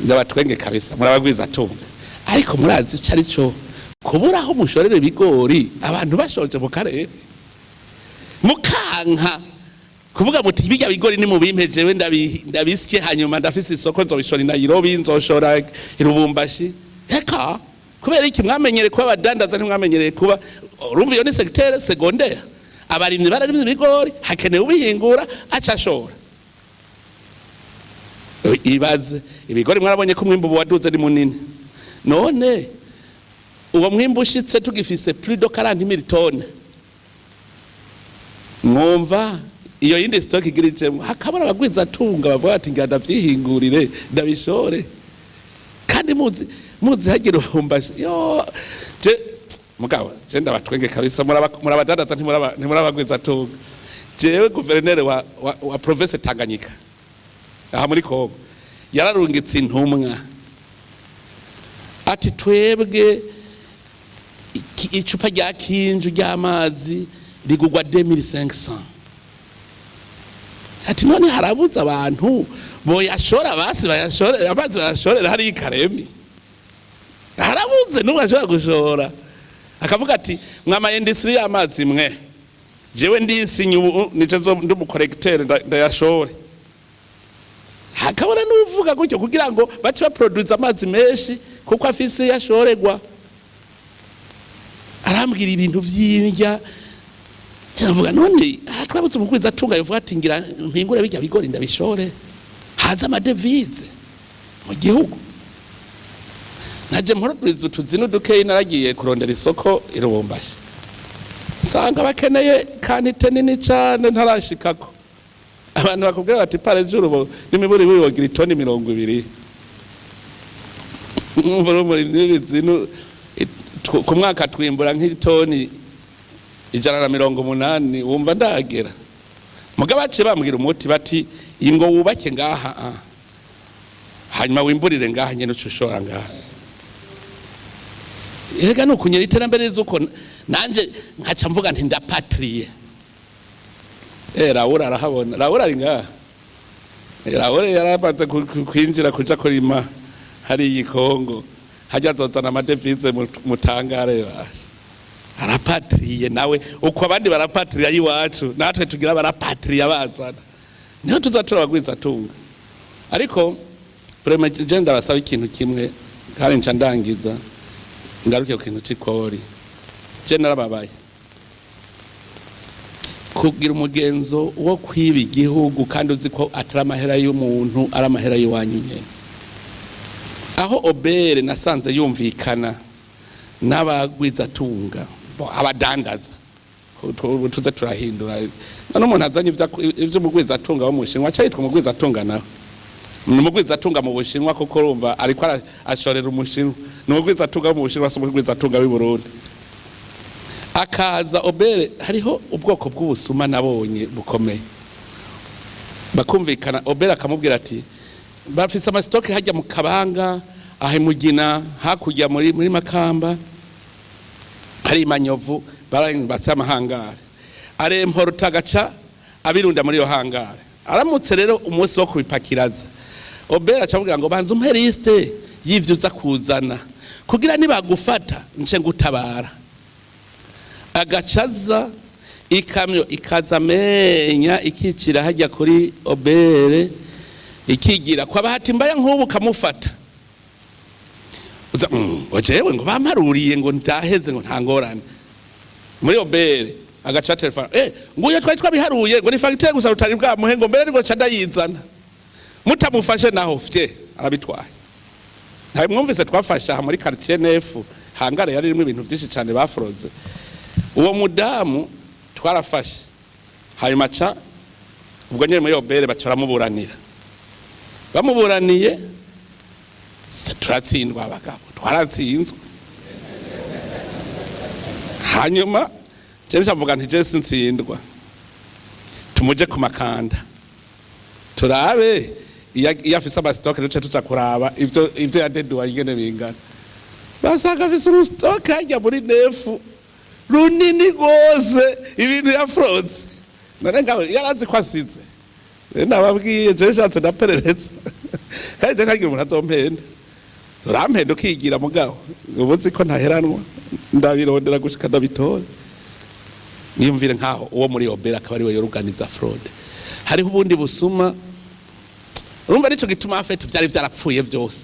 ndabatwenge kabisa murabagwiza tunga, ariko murazi cari cyo kubura aho mushorere bigori abantu bashonje mu karere mukanka kuvuga muti bijya bigori ni mu bimpejewe ndabisike hanyuma ndafise isoko nzobishora Nairobi nzoshora irubumbashi. Heka kubera iki mwamenyere kuba abadandaza ntimwamenyereye kuba urumva iyo ni secteur secondaire. Abarimye bararimye ibigori hakenewe ubihingura acashora. Ibaze ibigori mwarabonye ko mwimbu waduze ni munini, none uwo mwimbu ushitse tugifise plus de 40,000 tonnes. Mwumva iyo yindi stock igirije hakabara abagwiza tunga bavuga ati nganda vyihingurire ndabishore kandi muzi hagira ubumbashi yo je mugabo je ndabatwenge kabisa murabadandaza ntimurabagwiza tunga. Jewe guverineri wa province Tanganyika aha muri Kongo yararungitse intumwa ati twebwe icupa rya kinju ry'amazi rigugwa 2500. Ati none harabuza abantu boyashora basi bayashore amazi bayashorera hari ikaremi harabuze n'umwe ashobora gushora. Akavuga ati mwama industry y'amazi mwe jewe ndisinye ubu nice zo ndumukorektere ndayashore. Hakabona n'uvuga gutyo kugira ngo bace baproduce amazi menshi kuko afise yashoregwa. Arambwira ibintu vy'indya cyavuga none twabutse umukwiza tunga yovuga ati ngira mpingure bijya bigori ndabishore haza amadevize mu gihugu. Naje mporoprize utuzino dukeyi naragiye kurondera isoko irubumbashi sanga bakeneye kanite nini cyane ntarashikako. Abantu bakubwira bati pare juru nimiburi buri wogira itoni 20. Umvuro muri n'ibizino ku mwaka twimbura nk'itoni 180 wumva ndagera. Mugabo bace bambwira umuti bati ingo wubake ngaha hanyuma wimburire ngaha nyene ucushora ngaha. Ega no kunyera iterambere zuko nanje nkaca mvuga nti ndapatrie. Raura arahabona Raura ari ngaha. Raura yarabanze kwinjira kuja kurima hari ikongo hajya zozana amadevize mutangare basi. Arapatriye nawe uko abandi barapatriya yiwacu natwe tugira barapatriya bazana niho tuzatura bagwiza tunga. Ariko vraiment genda basaba ikintu kimwe kandi nca ndangiza ngaruke ku kintu cikori je narababaye kugira umugenzo wo kwiba igihugu kandi uzi ko atari amahera y'umuntu ari amahera y'iwanyu nyene. Aho obere nasanze yumvikana n'abagwizatunga abadandaza tuze turahindura none umuntu azanye ivyo mugwizatunga wo mu Bushinwa cyitwa umugwizatunga nawe numugwizatunga mu Bushinwa kuko urumva ariko ashorera umushinwa numugwizatunga wo mu Bushinwa so umugwizatunga w'i Burundi akaza obere hariho ubwoko bw'ubusuma nabonye bukomeye bakumvikana obere akamubwira ati bafise amastoke hajya mu Kabanga ahe Mugina hakurya muri Makamba hari Manyovu batse amahangare aremporta gaca abirunda muri yo hangare aramutse rero umunsi wo kubipakiraza obere acabwira ngo banze umperiste y'ivyo uza kuzana kugira nibagufata nce ngutabara agacaza ikamyo ikaza menya ikicira hajya kuri obere ikigira kwa bahati mbaya nk'ubu kamufata uza ojewe ngo bamaruriye ngo ndaheze ngo ntangorane muri obere agaca telefone nguye twari twabiharuye ngo ni facture gusa rutari bwa muhengo mbere ngo ca ndayizana mutamufashe naho fye arabitwaye ntawe mwumvise twafasha muri quartier nefu hangare yari irimo ibintu byinshi cyane bafroze uwo mudamu twarafashe hanyuma ca ubwo nyene muri obere bacara muburanira bamuburaniye turatsindwa abagabo twaratsinzwe hanyuma cyane cyavuga nti je sintsindwa tumuje ku makanda turabe yafise abastoke duce tutakuraba ivyo yadeduwa ingene bingana basanga afise urustoke hajya muri nefu runini gose ibintu yafroze none ngaho yarazi ko asize nababwiye je shatse naperereza kandi je nkagira umuntu azompenda urampenda ukigira mugabo ubuzi ko ntaheranwa ndabirondera gushika ndabitora niyumvire nkaho uwo muri obera akaba ari we yoruganiza fraude hariho ubundi busuma urumva nico gituma afete byari byarapfuye byose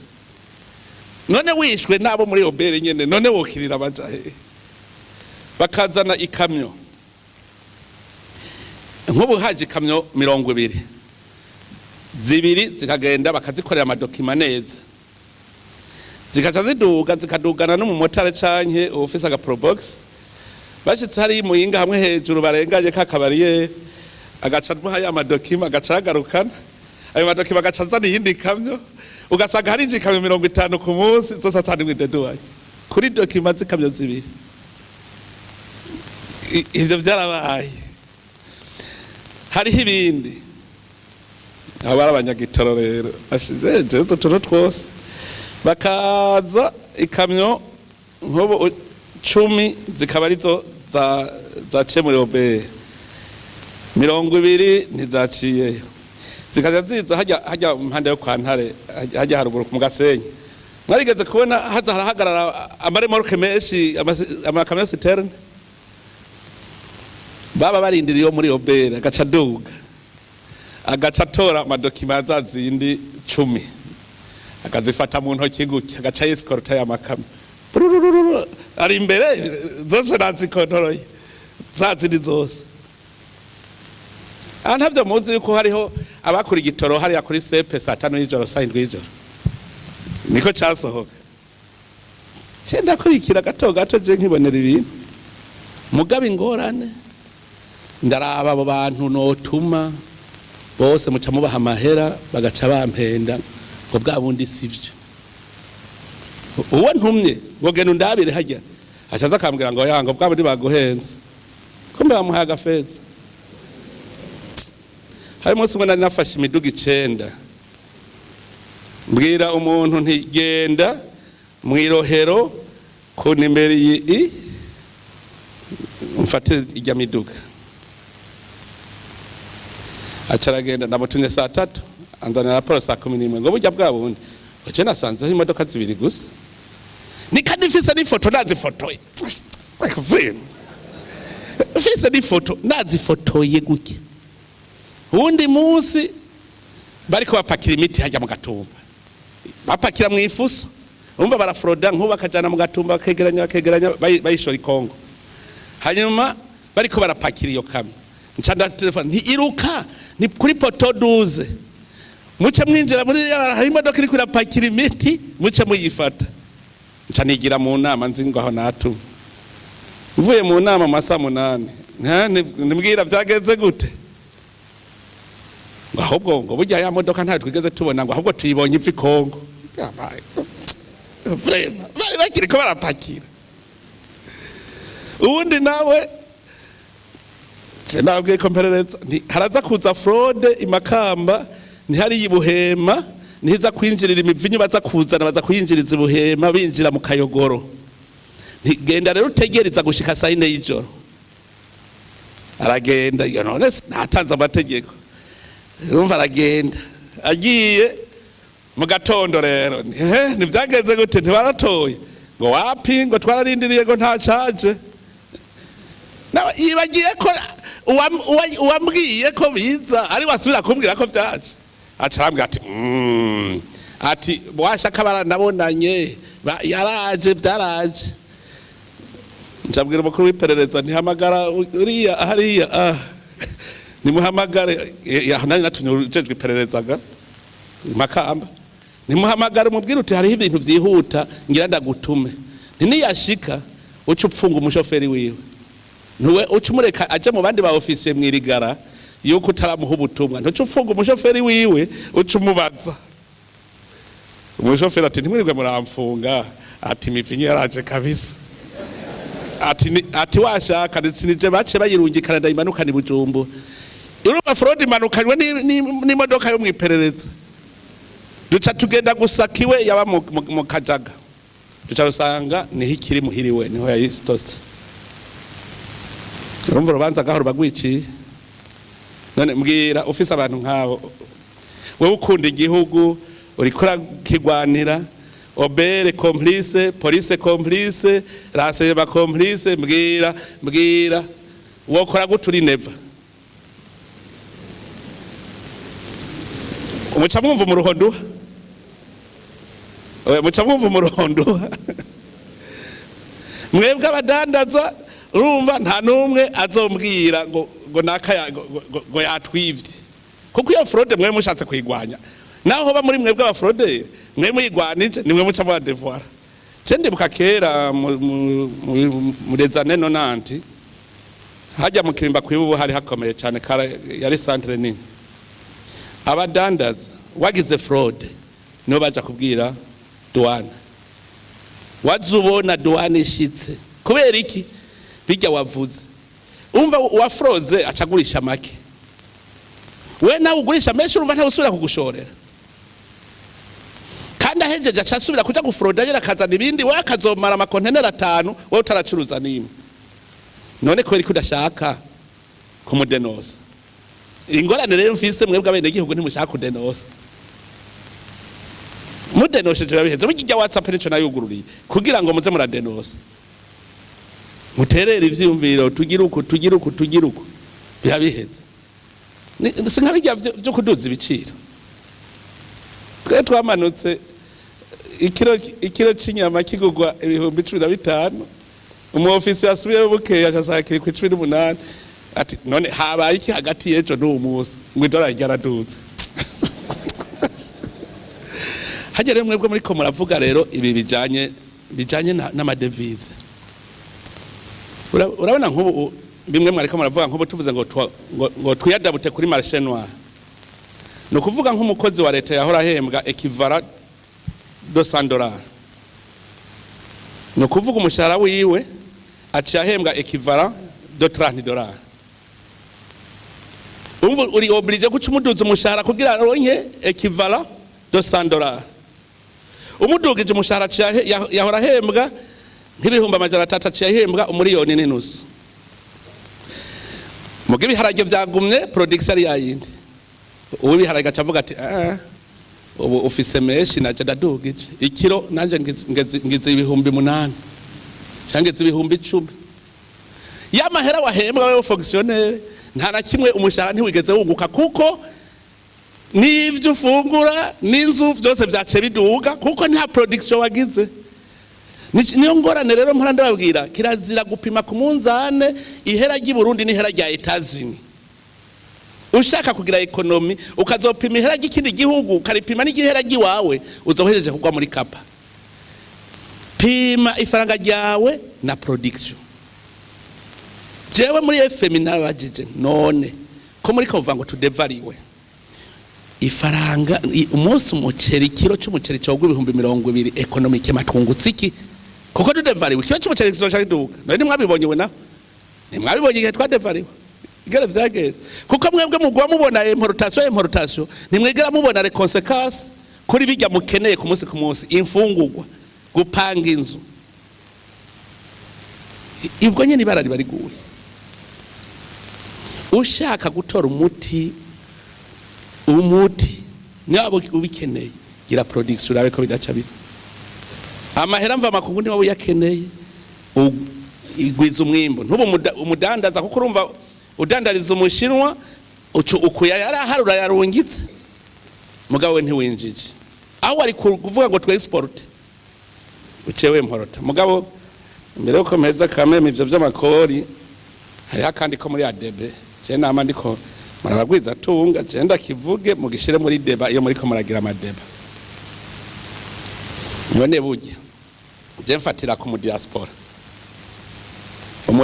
none wishwe nabo muri obere nyene none wokirira abaja hehe bakazana ikamyo nk'ubu haje ikamyo 200 zibiri zikagenda bakazikorera amadokima neza zikaca zikadugana n'umumotari canke office aga probox bashitse hari muyinga hamwe hejuru barengaje kakabariye agaca muhaye amadokima agaca agarukana ayo madokima agaca azana iyindi kamyo ugasanga hari ikamyo 50 ku munsi zose atandimwe deduwaye kuri dokima zikamyo zibiri ivyo vyarabaye hariho ibindi abara abanyagitoro rero ashize jezo tuno twose bakaza ikamyo nkobo 10 zikaba arizo za muri obere 20 ntizaciyeyo zikaza ziza hajya impande yo kwa Ntare hajya haruguru ku Gasenyi mwarigeze kubona haza harahagarara amaremoroke menshi amakamyo citerne baba barindiriye yo muri obere agaca duga agaca tora amadokima zazindi 10 akazifata mu ntoki gutya agaca escorta ya makamyo ari imbere zose nazikontoroye zazindi zose ntavyo muzi yuko hariho abakuri igitoro hariya kuri sepe saa 5 y'ijoro saa 7 y'ijoro niko casohoka cyenda kurikira gato je nkibonera ibintu mugaba ingorane ndaraba abo bantu notuma bose muca mubaha amahera bagaca bampenda ngo bwa bundi sivyo uwo ntumye ngo genda ndabire hajya acaza akambwira ngo yango bwa bundi baguhenze kumbe bamuhaye agafeza hari umunsi umwe nari nafashe imiduga 9 mbwira umuntu ntigenda mwirohero ku nimero iyi mfate ijya miduga acaragenda ndamutumye saa 3 anzana raporo saa 11 ngo burya bwa bundi oce nasanzeho imodoka zibiri gusa nikadifise n'ifoto nazifotoye fise n'ifoto nazifotoye guke undi munsi bariko bapakira imiti hajya mu Gatumba bapakira mu ifuso umva barafroda nkuba kajana mu Gatumba bakegeranya bayishora ikongo hanyuma bariko barapakira iyo kamyo ncanda telefone ntiiruka ni kuri poto 12 muce mwinjira muri hari imodoka iri kurapakira imiti muce muyifata ncanigira mu nama nzingo aho natu mvuye mu nama masa 8 nimbwira byagenze gute ngo ahubwo ngo burya ya modoka nta twigeze tubona ngo ahubwo tuyibonye ipfi Kongo vrema bakiri ko barapakira ubundi nawe nabwiye komperereza haraza kuza fraude imakamba ntihari yibuhema niza kwinjirira imivinyu baza kuzana baza kuyinjiriza ibuhema binjira mu Kayogoro ntigenda rero utegereza gushika saa 4 y'ijoro aragenda none natanze amategeko urumva aragenda agiye mu gatondo rero nivyagenze gute ntibaratoye ngo wapi ngo twararindiriye ngo nta charge nawe yibagiye ko uwambwiye ko biza ari wasubira kumbwira ko byaje acarambwira ati washaka baranabonanye yaraje byaraje njabwira umukuru w'iperereza ntihamagara uriya hariya nimuhamagare nari natunyujejwe ipererezaga Makamba nimuhamagare mubwira uti hariho ibintu byihuta ngira ndagutume niyashika uca upfunga umushoferi wiwe ntuwe ucumureka aje mu bandi ba ofisiye mwirigara yuko utaramuha ubutumwa ntuca upfunga umushoferi wiwe ucumubaza umushoferi ati ntimwirirwe muramfunga ati imivinyu yaraje kabisa ati washaka nije bace bayirungikana ndayimanukana ibujumbu urumva fraude imanukanywe n'imodoka yo mwiperereza duca tugenda gusakiwe yaba mu Kajaga duca usanga niho ikiri muhiriwe niho yayistose urumva urubanza gahoro bagwiciye none mbwira ufise abantu nk'abo wewe ukunda igihugu urikora kigwanira obere complice police complice raseba complice mbwira wokora guturi neva umuca mwumva umurondo mwebwe abadandaza urumva nta numwe azombwira ngo nakaya ngo yatwivye kuko iyo fraude mwe mushatse kwigwanya naho ba muri mwebwe aba fraude mwe muyigwanije nimwe muca mu devoir cende bukakera mu rezane 90 hajya mu Kirimba kwibubu hari hakomeye cyane yari centre nini abadandaza wagize fraude nibo baje kubwira douane wazubona douane ishitse kubera iki bijya wavuze umva wa froze acagurisha make we nawe ugurisha menshi urumva nta usubira kugushorera kandi ahejeje acasubira kuja gufroda yera kazana ibindi we akazomara amakontenera 5 we utaracuruza nimwe none kweri kudashaka kumudenosa ingorane rero mfise mwebwe abende gihugu ntimushaka kudenosa mudenosheje babiheze bujya WhatsApp nico nayugururiye kugira ngo muze muradenosa muterera ivyumviro tugira uko byabiheze singa bijya byo kuduza ibiciro twe twamanutse ikiro c'inyama kigugwa 15,000 umu ofisi yasubiye buke yashasakira ku 18 ati none habaye iki hagati yejo n'umunsi ngo idolari ryaradutse hajya rero mwebwe muri ko muravuga rero ibi bijanye n'amadevize urabona nk'ubu bimwe mwariko muravuga nk'ubu tuvuze ngo twiyadabute kuri marché noir no kuvuga nk'umukozi wa leta yahora ahembwa equivalent $200 no kuvuga umushahara wiwe aciye ahembwa equivalent $30 umva uri oblige guca umuduza umushahara kugira aronke equivalent $200 umudugije umushahara yahora ahembwa nk'ibihumbi 300 aciye ahembwa umuriyoni n'inusu muge biharage byagumye production yayindi ubu biharage acavuga ati ubu ufise meshi naje ndadugije ikiro nanje ngize ibihumbi 8 cyangwa ibihumbi 10 yamahera wahembwa wewe fonctionnaire nta na kimwe umushahara ntiwigeze wuguka kuko n'ivyo ufungura n'inzu byose byace biduga kuko nta production wagize niyo ngorane rero mpora ndababwira kirazira gupima ku munzane ihera ry'i Burundi n'ihera rya Etats-Unis ushaka kugira ekonomi ukazopima ihera ry'ikindi gihugu ukaripima n'igihera giwawe uzohejeje kugwa muri kapa. Pima ifaranga ryawe na production. Jewe muri FM nabajije none ko muri ko ngo tudevariwe ifaranga umunsi umuceri kilo cy'umuceri cyo 220 economic matungutse iki kuko tudevariwe kilo cy'umuceri kizoshaka iduka none mwabibonye we na nimwabibonye igihe twadevariwe igere vyageze kuko mwebwe mugwa mubona importation nimwegera mubona les conséquences kuri bijya mukeneye ku munsi imfungurwa gupanga inzu ibwo nyene barari bari guye ushaka gutora umuti nyabo ubikeneye gira production urabe ko bidaca bibi amahera mva makungu ni wabo yakeneye igwiza umwimbo ntubu umudandaza kuko urumva udandariza umushinwa ukuya yaraharura yarungitse mugabo we ntiwinjije aho ari kuvuga ngo twe export ucewe mporota mugabo mbere yo komeza kameme ivyo vy'amakori hari akandi ko muri ADB je nama ndiko marabagwiza tunga je ndakivuge mugishire muri deba iyo muri ko muragira amadeba none burya je mfatira ku mu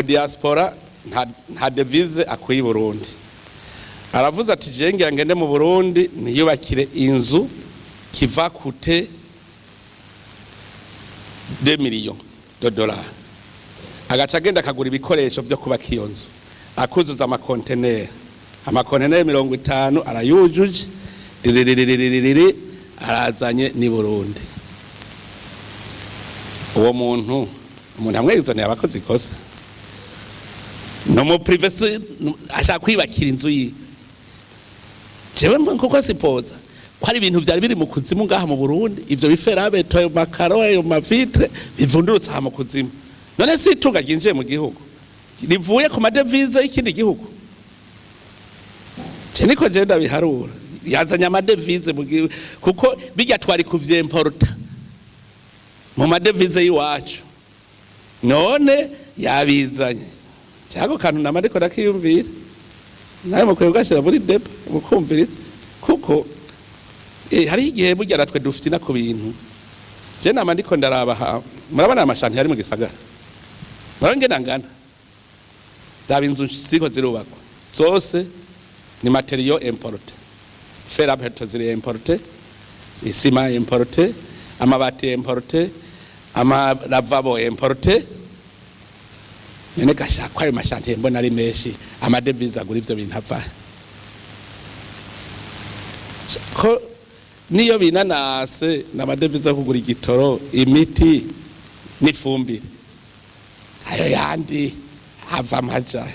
diaspora nta devise akuye Burundi aravuze ati je ngende mu Burundi niyubakire inzu kiva kute 2 millions de dollars agaca agenda akagura ibikoresho byo kubaka iyo nzu akuzuza amakonteneri 50 arayujuje arazanye ni Burundi uwo muntu amwezone abakoze ikosa no mu privacy ashaka kwibakira inzu yi jewe kuko sipoza ko ari ibintu byari biri mu kuzimu ngaha mu Burundi ivyo biferabeto ayo makaro ayo mavitre bivundurutse ha mu kuzimu none si itunga ginje mu gihugu rivuye ku madevise y'ikindi gihugu je niko je ndabiharura yazanya amadevise mu gihugu kuko bijya twari kuvyemporta mu madevise yiwacu none yabizanye cyako kantu namariko ndakiyumvira naye mukwiye gashira muri depa mukumviritse kuko hari igihe burya natwe dufite na ku bintu je nama ndiko ndaraba murabona amashanti hari mu gisagara murange nangana daba inzu ziko zirubakwa zose ni material importe ferabeto ziri importe isima importe amabati importe amaravabo importe nene gashaka ayo mashanti mbona ari menshi amadevise agura ivyo bintu apfa ko niyo binanase n'amadevise kugura igitoro imiti n'ifumbire ayo yandi hava maja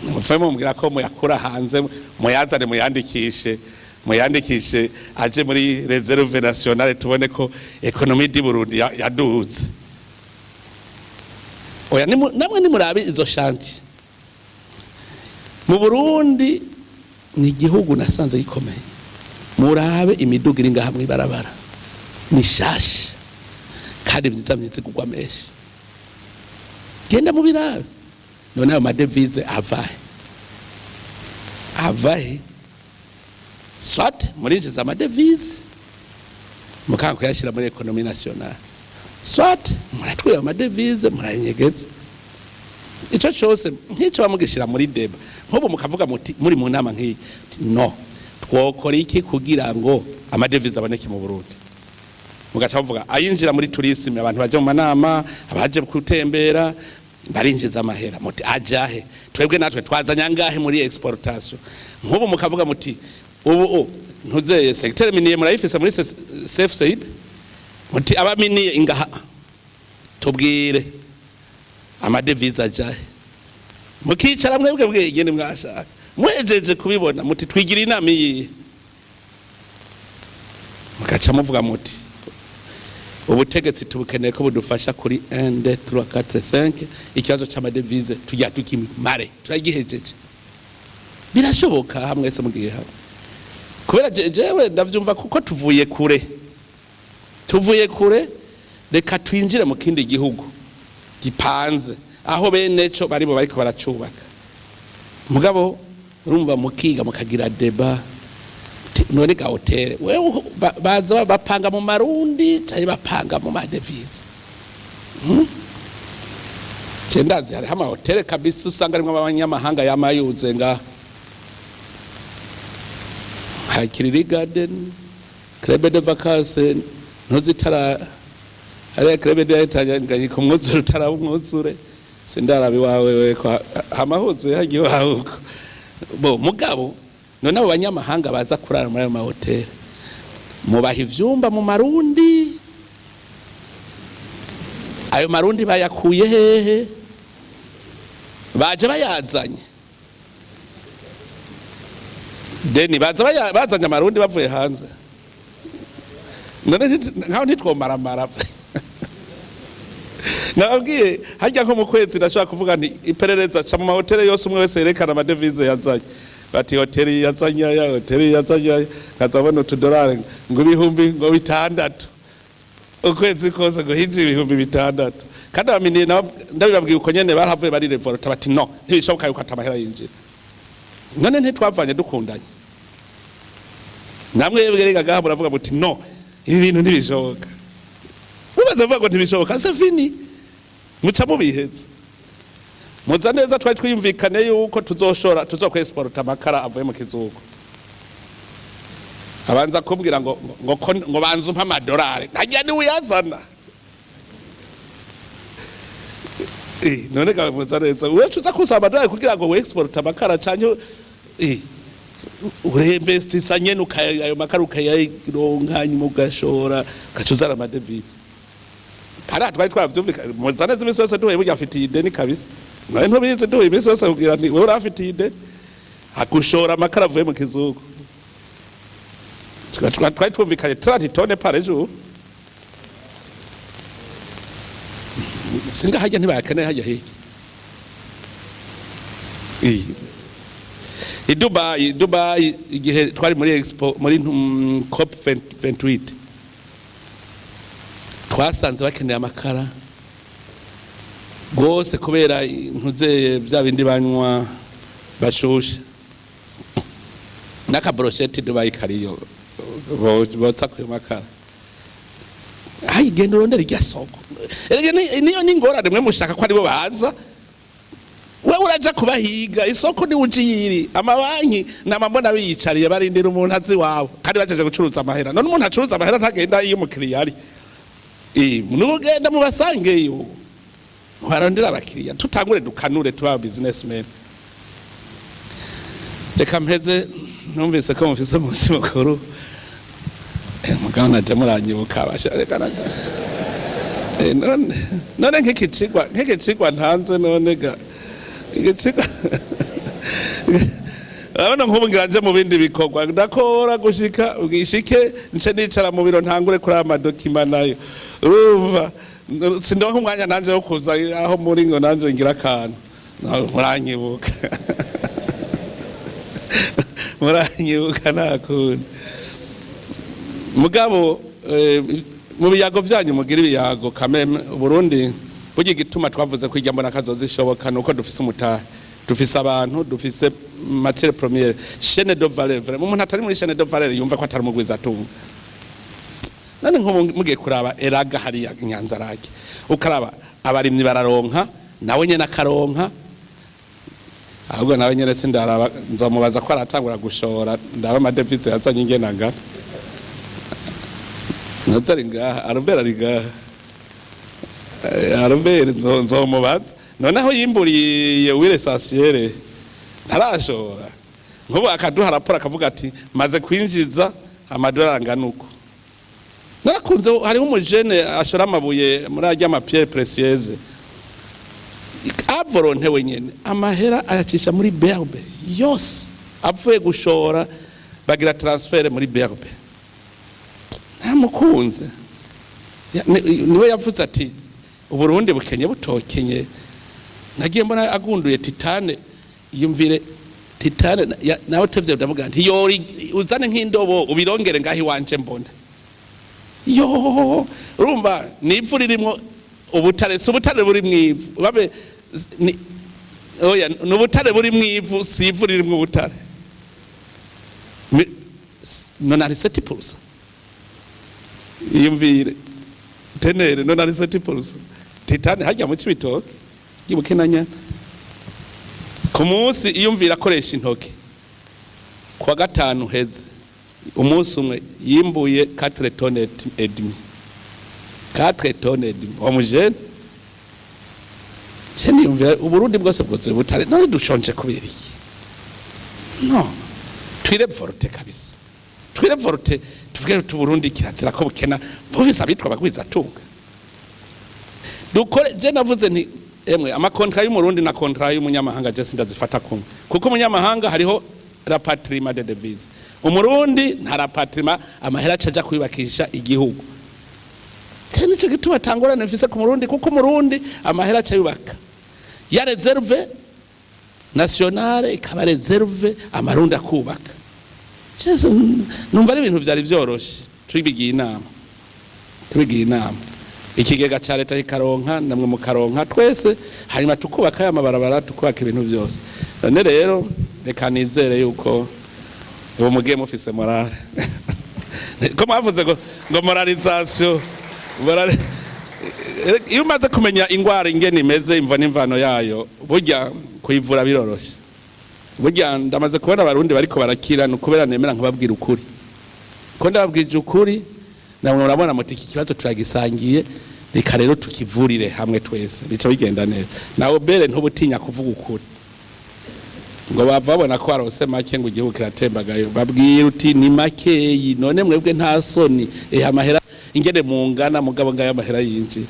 mufemo mumbwira ko muyakura hanze muyazane muyandikishe aje muri reserve nationale tubone ko economie du Burundi yaduze oya namwe ni murabe izo shanti mu Burundi ni igihugu nasanze gikomeye murabe imiduga iri ngaha mwibarabara ni shashi kandi byiza myitsi kugwa meshi genda mu birabe none ayo madevise avahe swat murinjiza amadevise mukanko kuyashira muri economie nationale swat muratwe amadevise muranyegeza ico cyose nk'icyo bamugishira muri deba nk'ubu mukavuga muti muri mu nama nk'iyi no twokora iki kugira ngo amadevise aboneke mu Burundi mugaca bavuga ayinjira muri tourisme abantu baje mu manama abaje kutembera barinjiza amahera muti ajahe twebwe natwe twazanya ngahe muri exportation nk'ubu mukavuga muti ubu ntuzeye secteur minier murayifise muri safe said muti abaminiye ingaha tubwire amadevise ajahe mukicara mwebwe bwegene mwashaka mwejeje kubibona muti twigira inama iyi mukaca muvuga muti ubutegetsi tubukeneye ko budufasha kuri 1 2 3 4 5 ikibazo cy'amadevise tujya tukimare turagihejeje birashoboka hamwe se mugiye hamwe kubera jewe ndavyumva kuko tuvuye kure reka twinjire mu kindi gihugu gipanze aho bene cyo bari bo bariko baracubaka mugabo urumva mukiga mukagira deba none ga hotel wewe baza bapanga mu marundi cyane bapanga mu madevize cendazi hari hama hotel kabisa usanga rimwe abanyamahanga yamayuze nga hakiri garden club de vacances ntuzitara ari club de tanya ku mwuzure utarabumwuzure sindarabi wawe we kwa hamahuzo yagiye wahuko bo mugabo none abo banyamahanga baza kurara muri ama hotel mubaha ivyumba mu marundi ayo marundi bayakuye hehe baje bayazanye deni baza bazanye amarundi bavuye hanze none nkaho ntitwomaramara nababwiye hajya nko mu kwezi ndashobora kuvuga nti iperereza ca mu mahoteli yose umwe wese yerekana amadevize yazanye bati hoteli yazanye ya hoteli yazanye kazabona $2 ngo ibihumbi ngo 6 ukwezi kose ngo hinji ibihumbi 6 kandi abamini ndabibabwiye uko nyene barahavuye bari revolta bati no ntibishoboka yuko atamahera yinjira none ntitwavanye dukundanye namwe yebwerega gaha muravuga muti no ibi bintu ntibishoboka mubaza vuga ngo ntibishoboka se fini muca mubiheza muza neza twari twiyumvikane yuko tuzokwexporta amakara avuye mu kizugo abanza kubwira ngo banze umpa amadolari ntajya ni uyazana none ga muza neza wecu uza kusaba amadolari kugira ngo wexporta amakara canyo ureinvestisa nyene ukayo makara ukayaronka hanyuma ugashora ukacuzana amadevize kandi twari twavyumvikana muza neza imisi yose duhuye burya afitiye ideni kabisa nawe ntubizi duhuye imisi yose kugira nti wewe urafitiye ideni hakushora amakara avuye mu kizugo twari twumvikanye 30 tonnes par jour singa hajya ntibakeneye hajya hehe Dubai igihe twari muri expo muri COP 28 twasanze bakeneye amakara gose kubera ntuze bya bindi banywa bashusha nakabrochette Dubai kariyo botsa ku makara ayi gendo rondera irya soko niyo ningorane mwe mushaka ko ari bo baza wewe uraja kubahiga isoko ni ujiri amabanki namambona biyicariye barindira umuntu azi wabo kandi bajeje gucuruza amahera none umuntu acuruza amahera ntagenda iyo mukiriya ari nugenda mu basangeyo warondera abakiriya tutangure dukanure tuba businessmen reka mpeze numvise ko mufise umunsi mukuru mugabo naje muranyibuka bashareka naje none nk'ikicigwa ntanze none ga igicigwa abana nk'ubu ngiranje mu bindi bikorwa ndakora gushika ugishike nce nicara mu biro ntangure kuri amadokima nayo urumva sindonka umwanya nanje wo kuza aho muri ngo nanje ngira kantu muranyibuka muranyibuka nakundi mugabo mu biyago byanyu mugira ibiyago kameme Burundi bugi gituma twavuze ko ijambo nakazozi shoboka nuko dufise umutahe dufise abantu dufise matière première chaîne de valeur vraiment umuntu atari muri chaîne de valeur yumva ko atari mugwiza tunga nane nko mugiye kuraba eraga hari Nyanza rake ukaraba abarimyi bararonka nawe nyene akaronka ahubwo nawe nyene sindaraba nzomubaza ko aratangura gushora ndaba amadevize yazanye ingenaga nazaringa arambera riga arambera nzomubaza noneho yimburiye wire sasiere ntarashora nkubu akaduha raporo akavuga ati maze kwinjiza amadolari anganuko narakunze hari umujene ashora amabuye muri ajya ma pierre précieuse avolonté wenyene amahera ayacisha muri berbe yose apfuye gushora bagira transfert muri berbe ntamukunze niwe yavuze ati Uburundi bukenye butokenye nagiye mbona agunduye titane yumvire titane nawe tevye ndavuga nti yori uzane nk'indobo ubirongere ngahi wanje mbona yo urumva nivu ririmo ubutare buri mwivu babe oya n'ubutare buri mwivu sivu riri mu butare none ari 7%. Yumvire tenere none ari 7%. Titane hajya mu cibitoke gibukenanya ku munsi iyumvira akoresha intoke kwa gatanu heze umunsi umwe yimbuye 4 tonnes et demi 4 tonnes et demi omujene cyane yumvira uburundi bwose bwose butare none dushonje kubera iki no twirevolte kabisa twirevolte tuvuge tuburundi kirazira ko bukena buvise abitwa bagwiza tunga dukore je navuze nti emwe amakontra y'umurundi na kontra y'umunyamahanga je sindazifata kumwe kuko umunyamahanga hariho rapatriement de devise umurundi nta rapatriement amahera caja kwibakisha igihugu cyane cyo gituma tangorane mfise ku murundi kuko umurundi amahera cayubaka ya reserve nationale ikaba reserve amarundi akubaka cyese numva ari ibintu byari byoroshe tubigiye inama ikigega ca leta ikaronka namwe mu karonka twese hanyuma tukubaka amabarabara tukubaka ibintu byose none rero reka nizere yuko uwo mugiye mufise morale ko mwavuze ngo moralisation iyo umaze kumenya ingwara ingene imeze imva n'imvano yayo burya kuyivura biroroshe burya ndamaze kubona abarundi bariko barakira nukubera nemera nkababwira ukuri ko ndababwije ukuri namwe murabona muti iki kibazo turagisangiye reka rero tukivurire hamwe twese bica bigenda neza nawe bere ntubutinya kuvuga ukuri ngo bavabona ko arose make ngo igihugu kiratembagayo babwira uti ni makeyi none mwebwe nta soni amahera ingene mungana mugabo ngayo amahera yinjira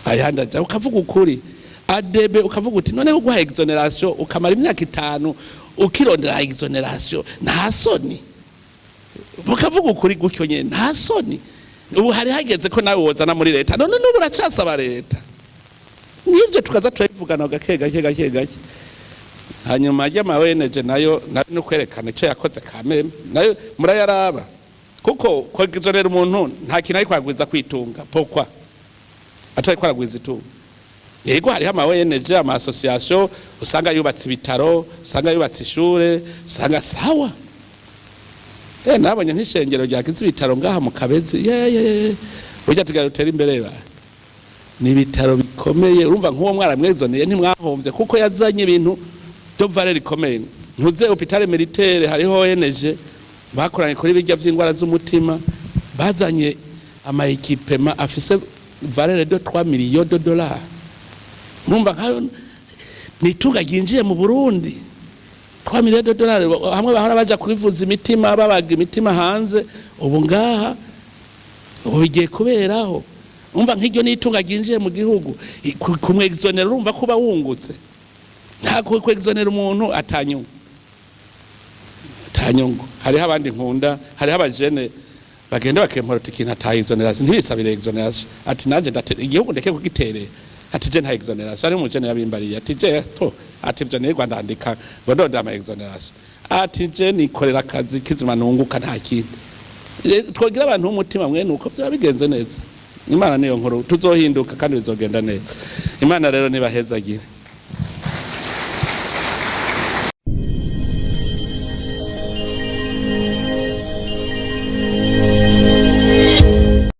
ayanda ja ukavuga ukuri adebe ukavuga uti none uguha exoneration ukamara imyaka 5 ukirondera exoneration nta soni mukavuga ukuri gutyo nyene nta soni ubu hari hageze ko nawe wozana muri leta none n'ubu uracasaba leta nivyo tukaza turivugana gake hanyuma y'ama ONG nayo no kwerekana icyo yakoze kameme nayo murayaraba kuko kwegizonera umuntu nta kintu ari kwagwiza kwitunga pokwa atari kwaragwiza itunga yego hari ama ONG ama association usanga yubatse ibitaro usanga yubatse ishure usanga sawa nabonye nk'ishengero ryakize ibitaro ngaha mu Kabezi burya tugira rutera imbere ba ni ibitaro bikomeye urumva nk'uwo mwaramwezoneye ntimwahomvye kuko yazanye ibintu byo valeur ikomeye ntuze hôpital militaire hariho ONG bakoranye kuri bijya by'ingwara z'umutima bazanye ama equipement afise valeur de 3 millions de dollars mumva nkayo nitunga ginjiye mu Burundi 3 millions de dollars hamwe bahora baja kubivuza imitima babaga imitima hanze ubu ngaha ubu bigiye kuberaho umva nk'iryo nitunga ginjiye mu gihugu kumwexonera urumva kuba wungutse nta kwexonera umuntu atanyungu hariho abandi nkunda hariho abajene bagenda bakemporota ikintu atayexoneration ntibisabire exoneration ati nanje igihugu ndeke kugiterera ati je nta exoneration ari umujene yabimbariye ati je to ati byo nerwa ndandika ngo ndonda ama exoneration ati je nikorera akazi kizima nunguka nta kintu twogira abantu umutima mwene uko byo bigenze neza Imana niyo nkuru tuzohinduka kandi bizogenda neza Imana rero nibahezagire